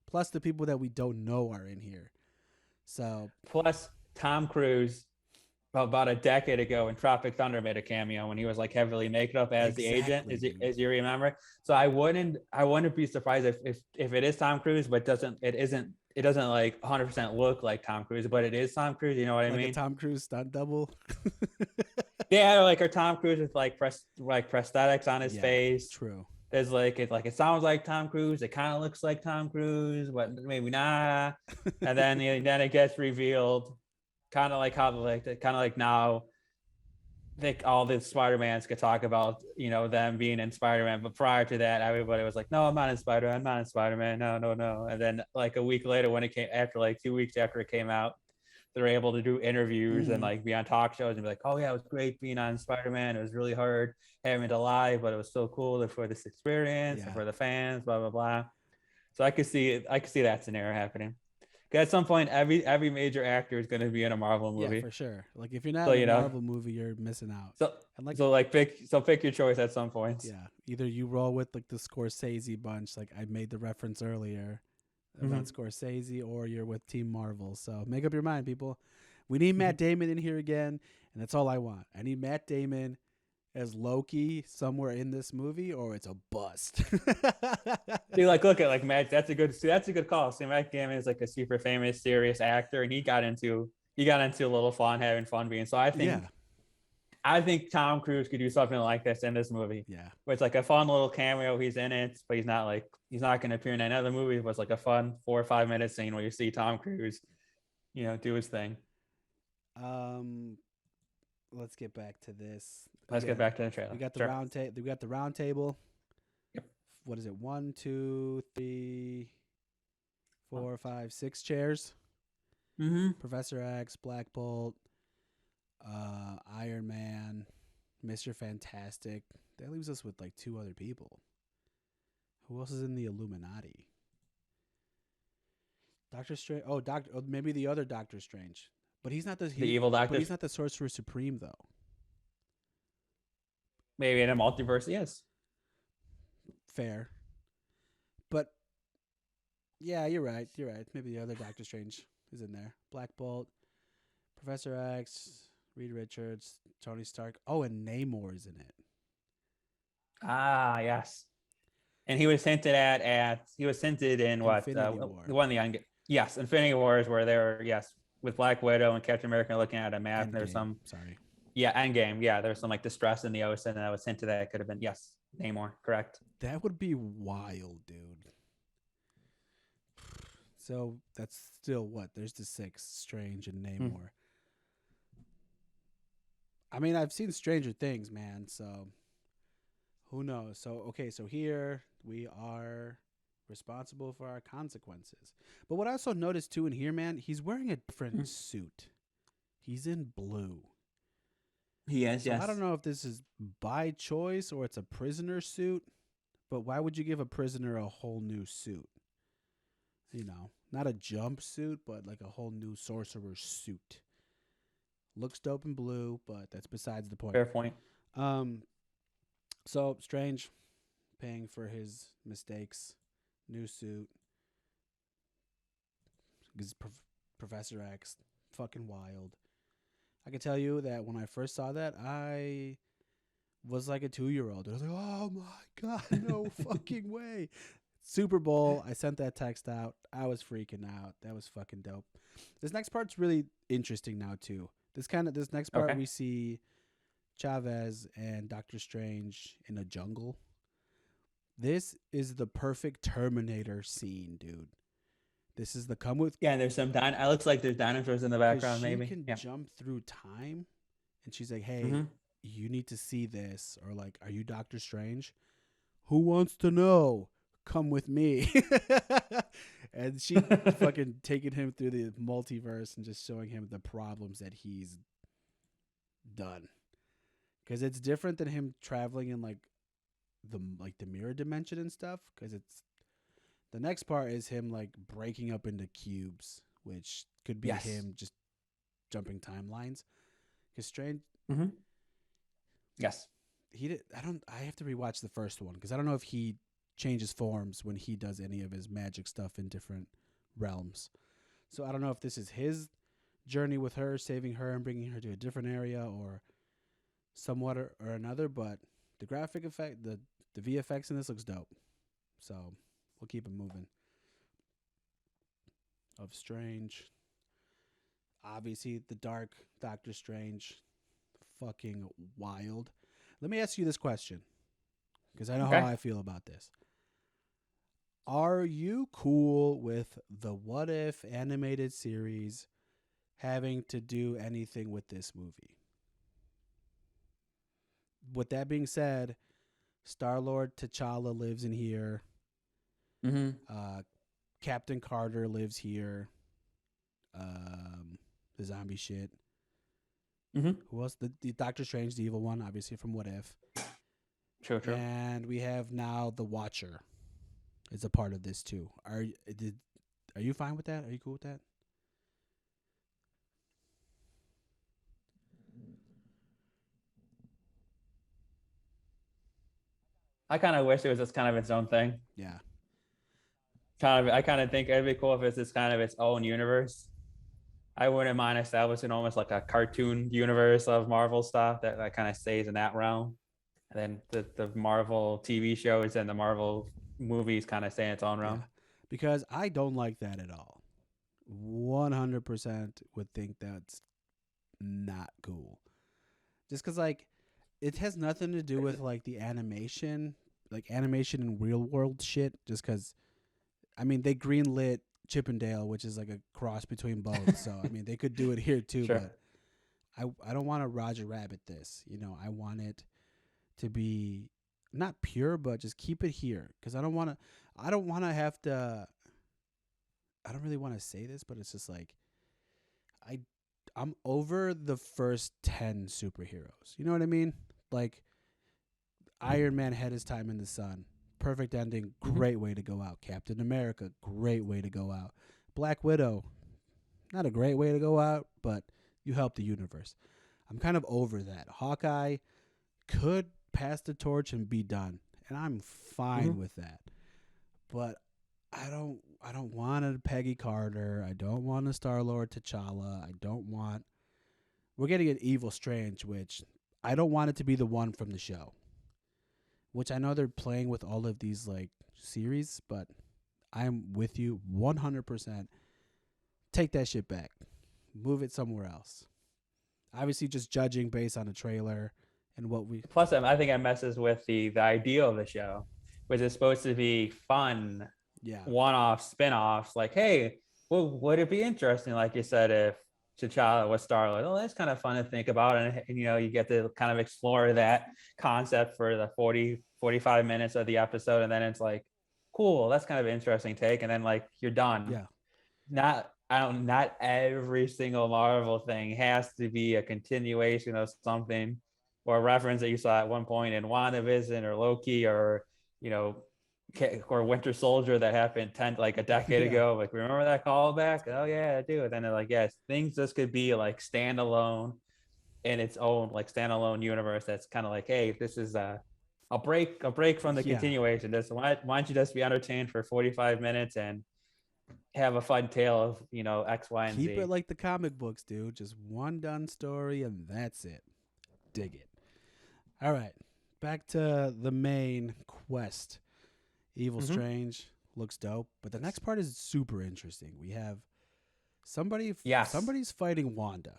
plus the people that we don't know are in here. So
Plus, Tom Cruise about a decade ago when Tropic Thunder made a cameo when he was like heavily maked up as the agent,
Exactly, dude.
as you remember. So I wouldn't be surprised if it is Tom Cruise, but it doesn't like 100% look like Tom Cruise, but it is Tom Cruise. You know what I
Like a
mean?
Tom Cruise stunt double.
They had like a Tom Cruise with like prosthetics on his
Yeah,
face.
true.
There's it sounds like Tom Cruise. It kind of looks like Tom Cruise, but maybe not. And then it gets revealed, kind of like how kind of like now think all the Spider-Mans could talk about, them being in Spider-Man. But prior to that, everybody was like, no, I'm not in Spider-Man. I'm not in Spider-Man. No, no, no. And then like a week later, when it came after like 2 weeks after it came out, they're able to do interviews and
Mm-hmm.
like be on talk shows and be like, oh yeah, it was great being on Spider-Man. It was really hard having to lie, but it was so cool for this experience and
Yeah.
for the fans, blah, blah, blah. So I could see that scenario happening. At some point, every major actor is going to be in a Marvel
Yeah,
movie.
for sure. Like if you're not
So
in a Marvel movie, you're missing out.
so
And like,
pick your choice at some point.
yeah, either you roll with like the Scorsese bunch, like I made the reference earlier about
Mm-hmm.
Scorsese, or you're with Team Marvel. So make up your mind, people. We need
Mm-hmm.
Matt Damon in here again, and that's all I want. I need Matt Damon as Loki somewhere in this movie, or it's a bust.
See, look at Matt. That's a good call. See, Matt Damon is like a super famous, serious actor, and he got into a little fun, having fun being. So
Yeah,
I think Tom Cruise could do something like this in this movie,
yeah.
where it's like a fun little cameo. He's in it, but he's not going to appear in any other movie. But it's like a fun 4 or 5 minute scene where you see Tom Cruise, do his thing.
Um, let's get back to this
Let's get
again.
back to the
We
trailer.
got the
Sure.
round table. We got the round table.
Yep.
What is it? 1, 2, 3, 4, 5, 6 chairs.
Mm-hmm.
Professor X, Black Bolt, Iron Man, Mr. Fantastic. That leaves us with like 2 other people. Who else is in the Illuminati? Doctor Strange. Oh, maybe the other Doctor Strange. But he's not
The evil
But
doctor,
he's not the Sorcerer Supreme though.
maybe in a multiverse. Yes.
Fair. But yeah, you're right. You're right. Maybe the other Doctor Strange is in there. Black Bolt, Professor X, Reed Richards, Tony Stark. Oh, and Namor is in it.
Ah, yes. And he was hinted in what
Infinity War
the one the end. Yes, Infinity Wars, where they were, yes, with Black Widow and Captain America looking at a map, and there's
Endgame.
some,
Sorry.
yeah, Endgame, yeah, there's some like distress in the ocean, and I was hinted that it could have been, yes, Namor, correct.
That would be wild, dude. So that's still what? There's the 6, Strange and
Hmm.
Namor. I mean, I've seen Stranger Things, man, so who knows? So, okay, so here we are responsible for our consequences. But what I also noticed too in here, man, he's wearing a different suit. He's in blue.
He is,
So I don't
yes.
know if this is by choice or it's a prisoner suit, but why would you give a prisoner a whole new suit? Not a jumpsuit, but like a whole new sorcerer suit. Looks dope in blue, but that's besides the point.
Fair point.
Um, so Strange paying for his mistakes, new suit. Professor X, fucking wild. I can tell you that when I first saw that, I was like a 2-year-old. I was like, oh my God, no fucking way. Super Bowl, I sent that text out. I was freaking out. That was fucking dope. This next part's really interesting now too. This next part
Okay.
we see Chavez and Doctor Strange in a jungle. This is the perfect Terminator scene, dude. This is the come with,
Yeah, and there's some it looks like there's dinosaurs in the
because
background,
she
maybe.
can
Yeah.
jump through time, and she's like, "Hey,
Mm-hmm.
you need to see this," or like, "Are you Doctor Strange? Who wants to know? Come with me." And she fucking taking him through the multiverse and just showing him the problems that he's done. Because it's different than him traveling in the mirror dimension and stuff. Because it's the next part is him like breaking up into cubes, which could be
Yes.
him just jumping timelines. Because Strange,
Mm-hmm. Yes.
he did. I have to rewatch the first one because I don't know if he changes forms when he does any of his magic stuff in different realms. So I don't know if this is his journey with her, saving her and bringing her to a different area or somewhat or another. But the graphic effect, the VFX in this looks dope. So we'll keep it moving. Of Strange, obviously the Dark Doctor Strange, fucking wild. Let me ask you this question because I know how
Okay.
I feel about this. Are you cool with the What If animated series having to do anything with this movie? With that being said, Star Lord T'Challa lives in here.
Mm-hmm.
Uh, Captain Carter lives here. Um, the zombie shit.
Mm-hmm.
Who else? The Doctor Strange, the evil one, obviously from What If.
True. True.
And we have now the Watcher is a part of this too. Are you fine with that? Are you cool with that?
I kind of wish it was just kind of its own thing.
Yeah.
I kind of think it'd be cool if it's just kind of its own universe. I wouldn't mind establishing almost like a cartoon universe of Marvel stuff that kind of stays in that realm. And then the Marvel TV shows and the Marvel movies kind of stay in its own
Yeah.
realm.
Because I don't like that at all. 100% would think that's not cool. Just because, like, it has nothing to do with, like, the animation, like, animation and real world shit. Just because, I mean, they greenlit Chippendale, which is like a cross between both. So, I mean, they could do it here too,
Sure.
but I don't want to Roger Rabbit this. You know, I want it to be not pure, but just keep it here because I don't want to have to. I don't really want to say this, but it's just like I I'm over the first 10 superheroes. You know what I mean? Like Iron Man had his time in the sun. Perfect ending,
Mm-hmm.
great way to go out. Captain America, great way to go out. Black Widow, not a great way to go out, but you help the universe. I'm kind of over that. Hawkeye could pass the torch and be done, and I'm
Mm-hmm.
fine with that. But I don't want a Peggy Carter. I don't want a Star Lord T'Challa. I don't want. We're getting an Evil Strange, which I don't want it to be the one from the show. Which I know they're playing with all of these like series, but I'm with you 100%. Take that shit back. Move it somewhere else. Obviously, just judging based on a trailer and what we.
Plus, I think it messes with the idea of the show, which is supposed to be fun,
Yeah,
one-off spin-offs. Like, hey, well, would it be interesting, like you said, if T'Challa was Star-Lord? Oh, that's kind of fun to think about, and you get to kind of explore that concept for the 40, 45 minutes of the episode, and then it's like, cool, that's kind of an interesting take, and then like you're done.
yeah,
Not every single Marvel thing has to be a continuation of something or a reference that you saw at one point in WandaVision or Loki or you know or Winter Soldier that happened like a decade
yeah.
ago. Like, remember that callback? Oh yeah, I do. And then they're like, yes, things just could be like standalone in its own like standalone universe. That's kind of like, hey, this is a break from the
Yeah.
continuation. This why don't you just be entertained for 45 minutes and have a fun tale of X, Y, and
Keep it
Z.
like the comic books, dude. Just one done story and that's it. Dig it. All right. Back to the main quest. Evil
Mm-hmm.
Strange looks dope, but the next
Yes.
part is super interesting. We have
Yes.
somebody's fighting Wanda.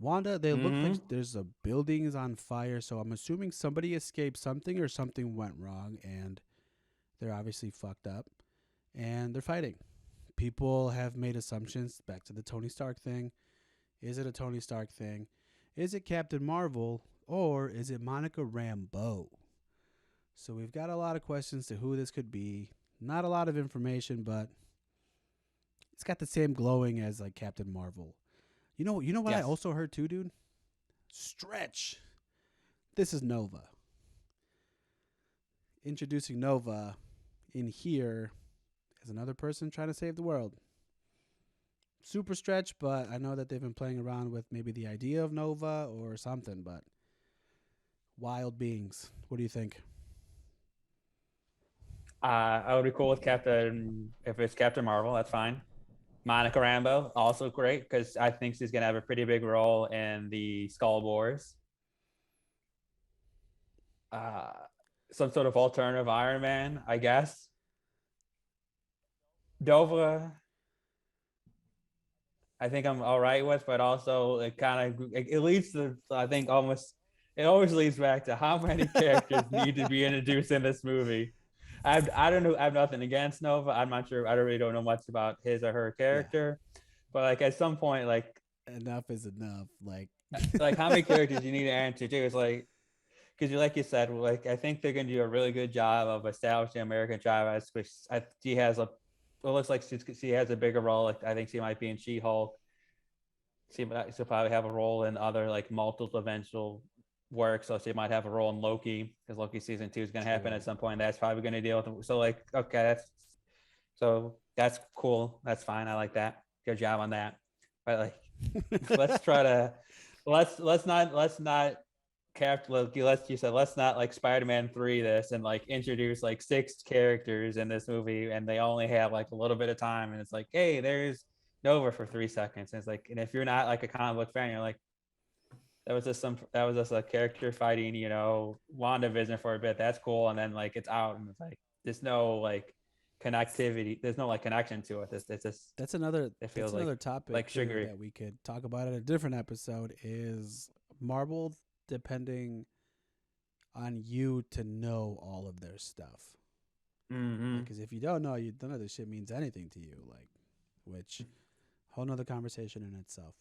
Wanda, they look like
Mm-hmm.
there's a building is on fire, so I'm assuming somebody escaped something or something went wrong and they're obviously fucked up and they're fighting. People have made assumptions back to the Tony Stark thing. Is it a Tony Stark thing? Is it Captain Marvel or is it Monica Rambeau? So we've got a lot of questions to who this could be. Not a lot of information, but it's got the same glowing as like Captain Marvel. You know what I
Yes.
also heard too, dude? Stretch. This is Nova. Introducing Nova in here as another person trying to save the world. Super stretch, but I know that they've been playing around with maybe the idea of Nova or something, but wild beings. What do you think?
I would be cool with Captain if it's Captain Marvel. That's fine. Monica Rambeau, also great because I think she's gonna have a pretty big role in the Skull Wars. Uh, some sort of alternative Iron Man, I guess. Dovra, I think I'm all right with, but also it kind of it leads to I think almost it always leads back to how many characters need to be introduced in this movie. I don't know. I have nothing against Nova. I'm not sure. I really don't know much about his or her
Yeah,
character, but like at some point,
enough is enough.
like how many characters you need to introduce, like because like you said, like I think they're gonna do a really good job of establishing American Chavez, which she has a. It looks like she has a bigger role. Like I think she might be in She-Hulk. She'll probably have a role in other like multiple eventual work. So she might have a role in Loki because Loki season 2 is going to happen
True.
at some point. That's probably going to deal with it. So like, okay, that's cool. That's fine. I like that. Good job on that. But like, let's try to let's not cap Loki. Let's you said let's not like Spider-Man 3 this and like introduce like 6 characters in this movie and they only have like a little bit of time and it's like, hey, there's Nova for 3 seconds. And it's like, and if you're not like a comic book fan, you're like, that was just a character fighting, WandaVision for a bit. That's cool. And then like it's out and it's like there's no like connectivity. There's no like connection to it. It's just
That's another.
it
That's
feels
another topic
like
too
sugary.
that we could talk about in a different episode. Is Marvel depending on you to know all of their stuff? Like,
Mm-hmm.
because if you don't know, none of this shit means anything to you. Like, which whole nother conversation in itself.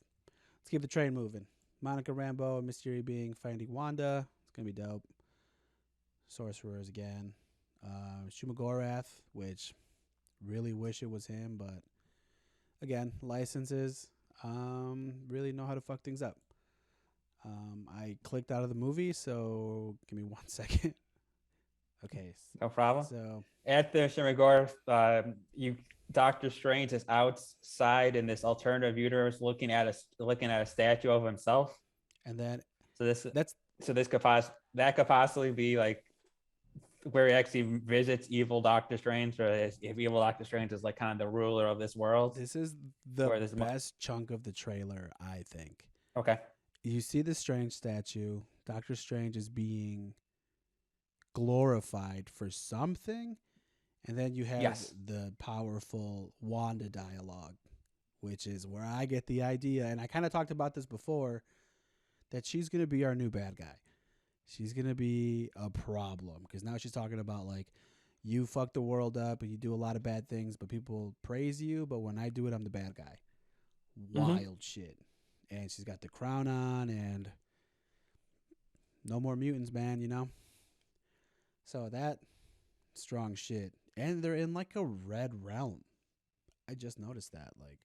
Let's keep the train moving. Monica Rambeau, Mystery Being finding Wanda. It's gonna be dope. Sorcerers again. Shumagorath, which really wish it was him, but again, licenses really know how to fuck things up. I clicked out of the movie, so give me 1 second. Okay,
No problem.
so
At the Shimigor, you Doctor Strange is outside in this alternative universe, looking at a statue of himself.
and then
So this
that's
so this could that could possibly be like where he actually visits evil Doctor Strange, or if evil Doctor Strange is like kind of the ruler of this world,
this is the
or this.
best chunk of the trailer, I think.
Okay.
You see the Strange statue. Doctor Strange is being glorified for something, and then you have
Yes.
the powerful Wanda dialogue, which is where I get the idea. And I kind of talked about this before that she's going to be our new bad guy. She's going to be a problem because now she's talking about like, you fuck the world up and you do a lot of bad things, but people praise you. But when I do it, I'm the bad guy.
Mm-hmm.
Wild shit. And she's got the crown on and no more mutants, man, you know? So that strong shit. And they're in like a red realm. I just noticed that. Like,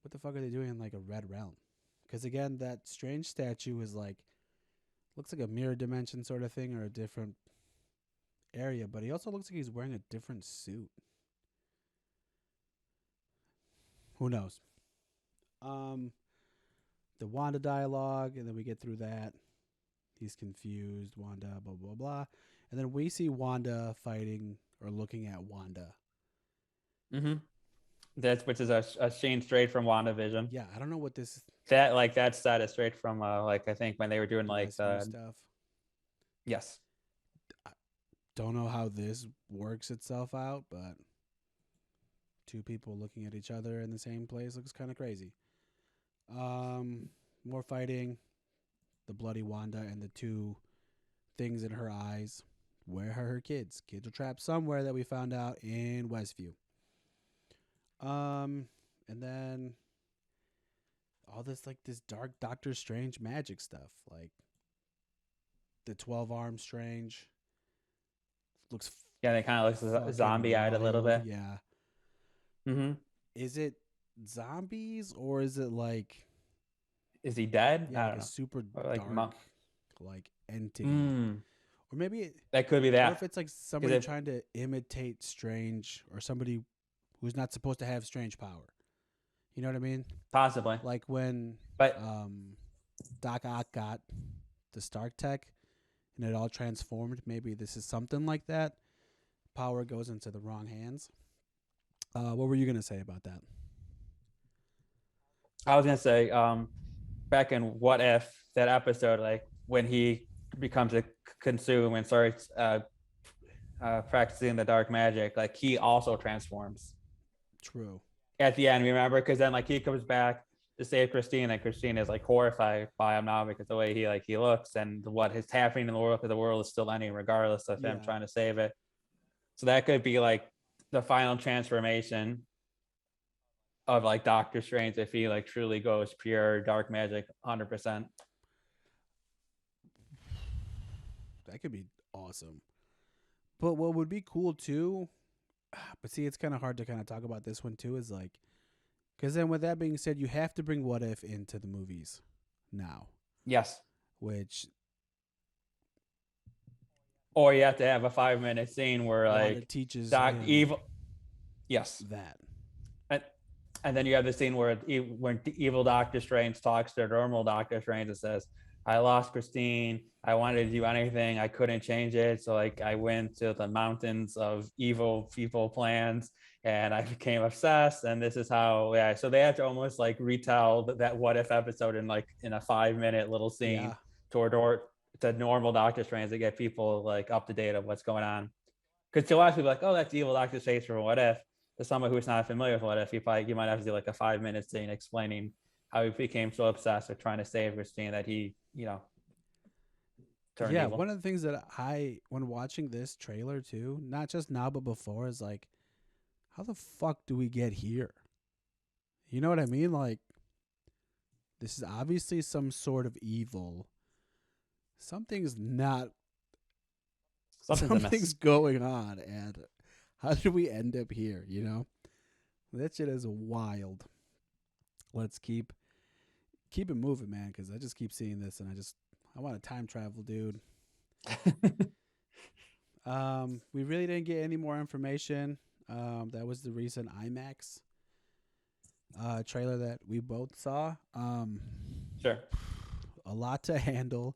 what the fuck are they doing in like a red realm? Because again, that strange statue is like, looks like a mirror dimension sort of thing or a different area, but he also looks like he's wearing a different suit. Who knows? Um, the Wanda dialogue, and then we get through that. He's confused. Wanda, blah blah blah, and then we see Wanda fighting or looking at Wanda.
Mm-hmm. That's which is a scene straight from WandaVision.
Yeah, I don't know what this
That set is straight from like I think when they were doing
the
like
Westview stuff.
yes.
I don't know how this works itself out, but two people looking at each other in the same place looks kind of crazy. More fighting. The bloody Wanda and the two things in her eyes. Where are her kids? Kids are trapped somewhere that we found out in Westview. And then all this like this dark Doctor Strange magic stuff, like the 12 arm Strange looks
Yeah, they kind of looks
fucking
zombie eyed a little
wild.
bit.
Yeah,
Mm-hmm.
is it zombies or is it like
Is he dead?
yeah
I
like
don't
a
know.
super
Or like
dark like entity,
mm,
or maybe
that could be
or if
that.
it's like
Because
somebody
if
trying to imitate Strange or somebody who's not supposed to have Strange power. You know what I mean?
possibly,
Like when
but
Doc Ock got the Stark tech and it all transformed. Maybe this is something like that. Power goes into the wrong hands. What were you gonna say about that?
I was gonna say, back in What If, that episode, like when he becomes a consume and starts practicing the dark magic, like he also transforms
True.
at the end. Remember, because then like he comes back to save Christine, and Christine is like horrified by him now because the way he looks and what is happening in the world, because the world is still ending regardless of him
Yeah.
trying to save it. So that could be like the final transformation of like Doctor Strange if he like truly goes pure dark magic 100%.
That could be awesome. But what would be cool too, but see, it's kind of hard to kind of talk about this one too, is like, because then with that being said, you have to bring What If into the movies now,
Yes.
which
Or you have to have a 5 minute scene where
Wanda
like
teaches
Doc
him
Evil. Yes.
that.
And, and then you have the scene where when evil Doctor Strange talks to normal Doctor Strange and says, "I lost Christine. I wanted to do anything. I couldn't change it. So like I went to the mountains of evil people plans and I became obsessed. And this is how, yeah." So they have to almost like retell that What If episode in like in a 5 minute little scene
Yeah.
toward or to normal Doctor Strange to get people like up to date of what's going on. Because to us, we'd be like, "Oh, that's evil Doctor Strange from What If." To someone who's not familiar with What If, you might have to do like a 5 minute scene explaining how he became so obsessed with trying to save Christine that he, turned
Yeah.
evil.
One of the things that when watching this trailer too, not just now, but before, is like, how the fuck do we get here? You know what I mean? Like, this is obviously some sort of evil. Something's not,
Something's
something's
amiss.
going on. And how did we end up here? You know? That shit is wild. Let's keep it moving, man, because I just keep seeing this and I want to time travel, dude. We really didn't get any more information. That was the recent IMAX trailer that we both saw.
Sure.
A lot to handle,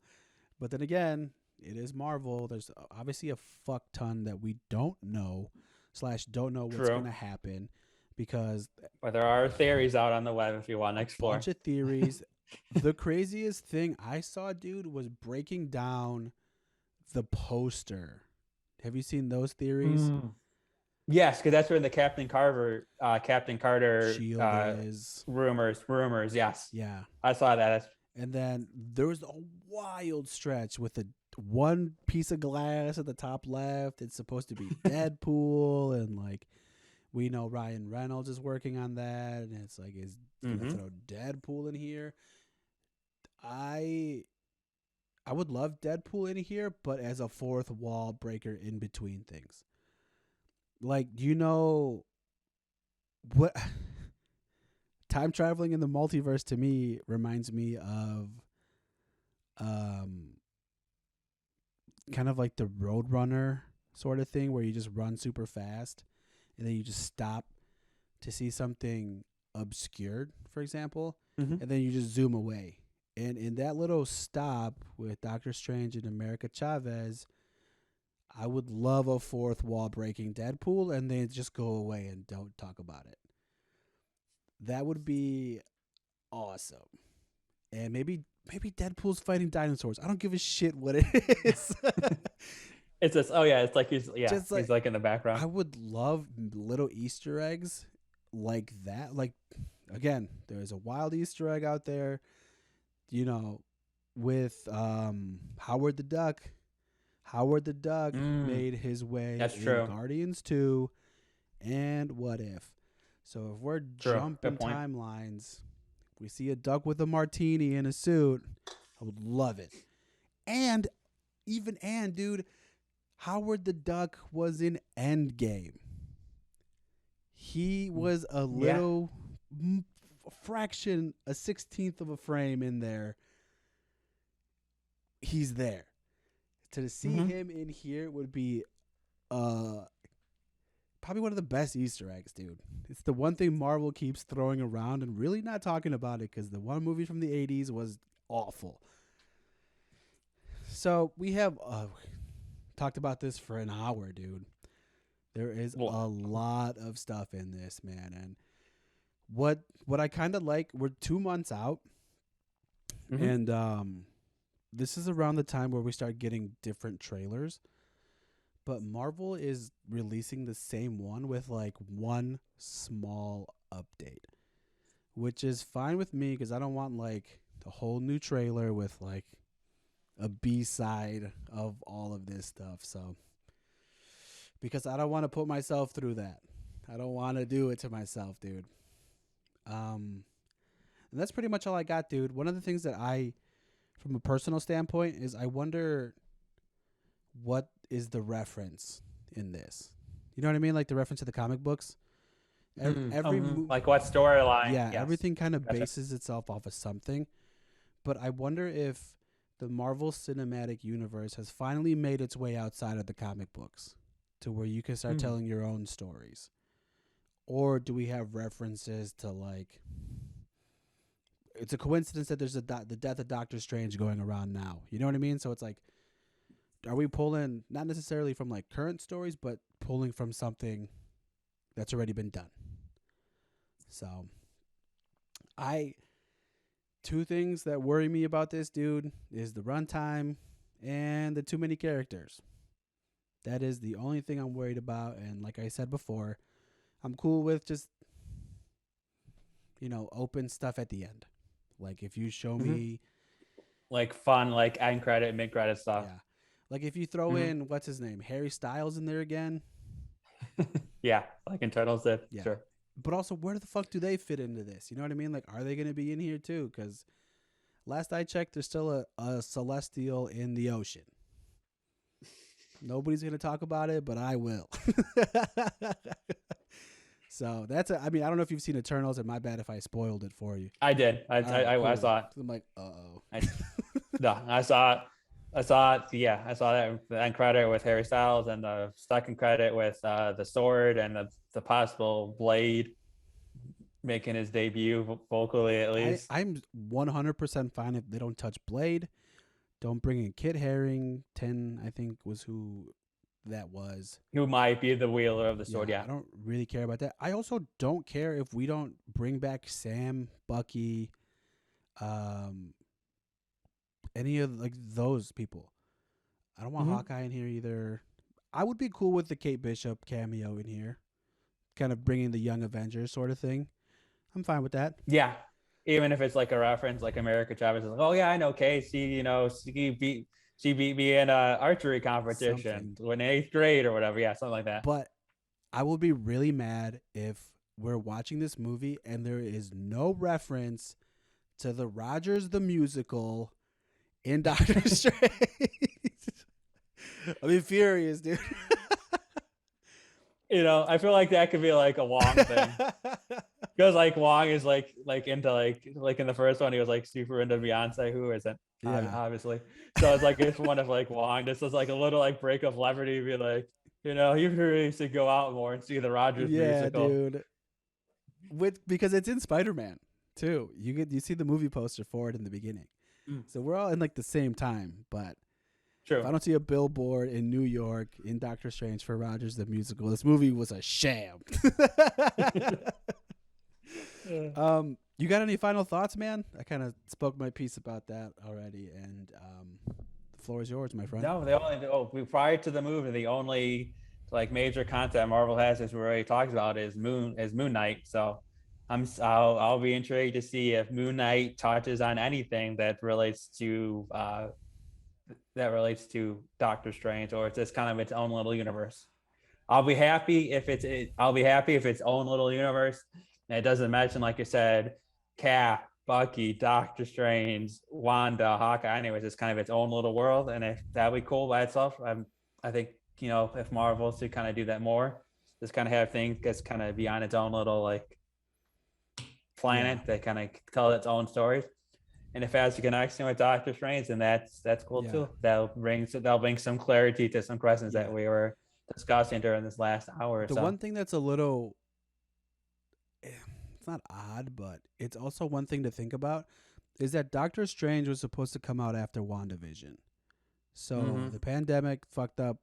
but then again, it is Marvel. There's obviously a fuck ton that we don't know slash don't know what's
True.
gonna happen because
But there are theories out on the web if you want to
a
explore.
bunch of theories. The craziest thing I saw, dude, was breaking down the poster. Have you seen those theories?
Mm. Yes, because that's where the Captain Carter
Shield is.
rumors. Yes,
Yeah.
I saw that. That's
And then there was a wild stretch with a one piece of glass at the top left. It's supposed to be Deadpool, and like we know Ryan Reynolds is working on that, and it's like is gonna
mm-hmm.
throw Deadpool in here. I I would love Deadpool in here, but as a fourth wall breaker in between things. Like, do you know what time traveling in the multiverse to me reminds me of um kind of like the Roadrunner sort of thing where you just run super fast and then you just stop to see something obscured, for example,
Mm-hmm.
and then you just zoom away. And in that little stop with Doctor Strange and America Chavez, I would love a fourth wall breaking Deadpool and then just go away and don't talk about it. That would be awesome. And maybe Deadpool's fighting dinosaurs. I don't give a shit what it is.
It's just, oh yeah, it's like
Just
he's
like
like in the background.
I would love little Easter eggs like that. Like again, there's a wild Easter egg out there, you know, with Howard the Duck. Howard the Duck
Mm,
made his way
that's
in
true.
Guardians 2 and What If. So if we're
True.
jumping
Good point.
timelines, we see a duck with a martini in a suit. I would love it. And dude, Howard the Duck was in Endgame. He was a
Yeah.
little fraction, a 16th of a frame in there. He's there. To see
Mm-hmm.
him in here would be uh probably one of the best Easter eggs, dude. It's the one thing Marvel keeps throwing around and really not talking about it because the one movie from the 80s was awful. So we have talked about this for an hour, dude. There is
Well,
a lot of stuff in this, man. And what I kind of like, we're 2 months out,
Mm-hmm.
and this is around the time where we start getting different trailers. But Marvel is releasing the same one with like one small update, which is fine with me because I don't want like a whole new trailer with like a B side of all of this stuff. So because I don't want to put myself through that. I don't want to do it to myself, dude. Um, and that's pretty much all I got, dude. One of the things that from a personal standpoint, is I wonder what is the reference in this. You know what I mean? Like the reference to the comic books.
Like what storyline?
Yeah,
Yes.
everything kind of
Gotcha.
bases itself off of something. But I wonder if the Marvel Cinematic Universe has finally made its way outside of the comic books to where you can start
Hmm.
telling your own stories. Or do we have references to like it's a coincidence that there's the death of Doctor Strange going around now. You know what I mean? So it's like, are we pulling not necessarily from like current stories, but pulling from something that's already been done? So I two things that worry me about this dude is the runtime and the too many characters. That is the only thing I'm worried about. And like I said before, I'm cool with just open stuff at the end. Like if you show
Hmm.
me,
Like fun, like end credit, mid credit stuff.
yeah, like if you throw
Hmm.
in what's his name, Harry Styles in there again,
Yeah, like Internals did.
yeah.
Sure.
But also, where the fuck do they fit into this? You know what I mean? Like, are they going to be in here too? Because last I checked, there's still a celestial in the ocean. Nobody's going to talk about it, but I will. So I mean, I don't know if you've seen Eternals, and my bad if I spoiled it for you.
I did.
All right,
I
cool.
saw it.
So I'm like, uh oh.
I No, I saw it. I saw it. Yeah, I saw that the end credit with Harry Styles and the second credit with the sword and the possible Blade making his debut vocally at least.
I'm 100% fine if they don't touch Blade. Don't bring in Kit Harington, I think was who that was.
Who might be the wielder of the
Yeah,
sword? Yeah.
I don't really care about that. I also don't care if we don't bring back Sam, Bucky, um, any of like those people. I don't want
Mm-hmm.
Hawkeye in here either. I would be cool with the Kate Bishop cameo in here, kind of bringing the Young Avengers sort of thing. I'm fine with that.
Yeah. Even if it's like a reference, like America Chavez is like, oh yeah, I know Casey. She beat me in a archery
Something.
competition in eighth grade or whatever. Yeah, something like that.
But I would be really mad if we're watching this movie and there is no reference to the Rogers the musical in Doctor Strange. I'd be furious, dude.
I feel like that could be like a Wong thing. Because like Wong is like into like in the first one he was like super into Beyonce, who isn't
Yeah.
obviously. So it's like it's one of like Wong. This is like a little like break of levity, be like, you really should go out more and see the Rogers
Yeah,
musical.
dude. Because it's in Spider-Man too. You see the movie poster for it in the beginning.
Mm,
So we're all in like the same time, but if
true.
I don't see a billboard in New York in Doctor Strange for Rogers the musical, this movie was a sham. You got any final thoughts, man? I kind of spoke my piece about that already, and the floor is yours, my friend.
No, prior to the movie, the only like major content Marvel has, as we already talked about, is Moon Knight. So I'll be intrigued to see if Moon Knight touches on anything that relates to Doctor Strange, or it's just kind of its own little universe. I'll be happy if its own little universe. And it doesn't mention, like you said, Cap, Bucky, Doctor Strange, Wanda, Hawkeye. Anyways, it's kind of its own little world, and if that'd be cool by itself. I think if Marvel should kind of do that more, just kind of have things that's kind of beyond its own little like
Yeah,
planet that kind of tell its own stories. And if it has a connection with Doctor Strange, then that's cool
yeah,
too. That'll bring some clarity to some questions that
yeah.
we were discussing during this last hour or
The
so.
one thing that's a little, it's not odd, but it's also one thing to think about is that Doctor Strange was supposed to come out after WandaVision. So
Mm-hmm.
the pandemic fucked up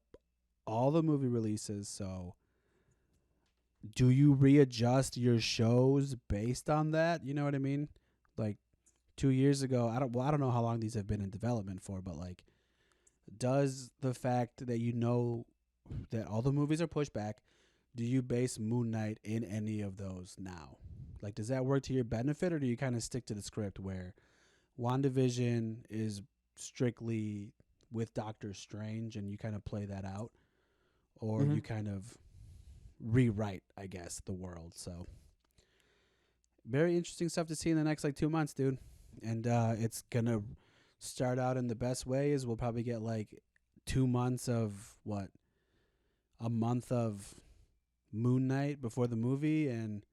all the movie releases. So do you readjust your shows based on that? You know what I mean? Like 2 years ago, I don't know how long these have been in development for, but like, does the fact that you know that all the movies are pushed back, do you base Moon Knight in any of those now? Like, does that work to your benefit, or do you kind of stick to the script where WandaVision is strictly with Doctor Strange and you kind of play that out, or
Mm-hmm.
you kind of rewrite, I guess, the world? So, very interesting stuff to see in the next like 2 months, dude. And it's gonna start out in the best way. Is we'll probably get like 2 months of what, a month of Moon Knight before the movie, and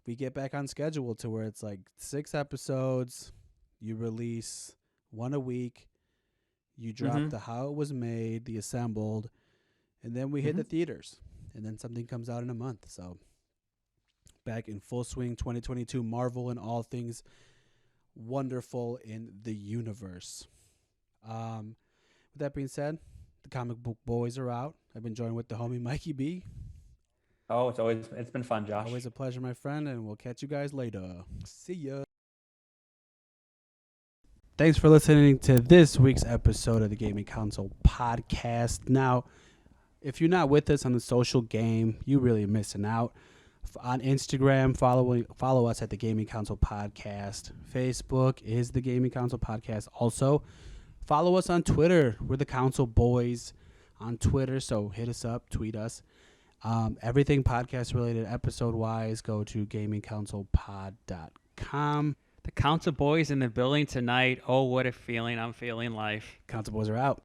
we get back on schedule to where it's like 6 episodes. You release one a week. You drop
Mm-hmm.
the how it was made, the assembled, and then we hit
Mm-hmm.
the theaters. And then something comes out in a month. So back in full swing, 2022 Marvel and all things wonderful in the universe. With that being said, the comic book boys are out. I've been joined with the homie Mikey B.
Oh, it's been fun,
Always
Josh.
a pleasure, my friend, and we'll catch you guys later. See ya. Thanks for listening to this week's episode of the Gaming Console Podcast. Now, if you're not with us on the social game, you're really missing out. On Instagram, follow us at the Gaming Console Podcast. Facebook is the Gaming Console Podcast. Also, follow us on Twitter. We're the Council Boys on Twitter, so hit us up, tweet us. Everything podcast related, episode wise, go to gamingconsolepod.com.
The Council Boys in the building tonight. Oh, what a feeling. I'm feeling life.
Council Boys are out.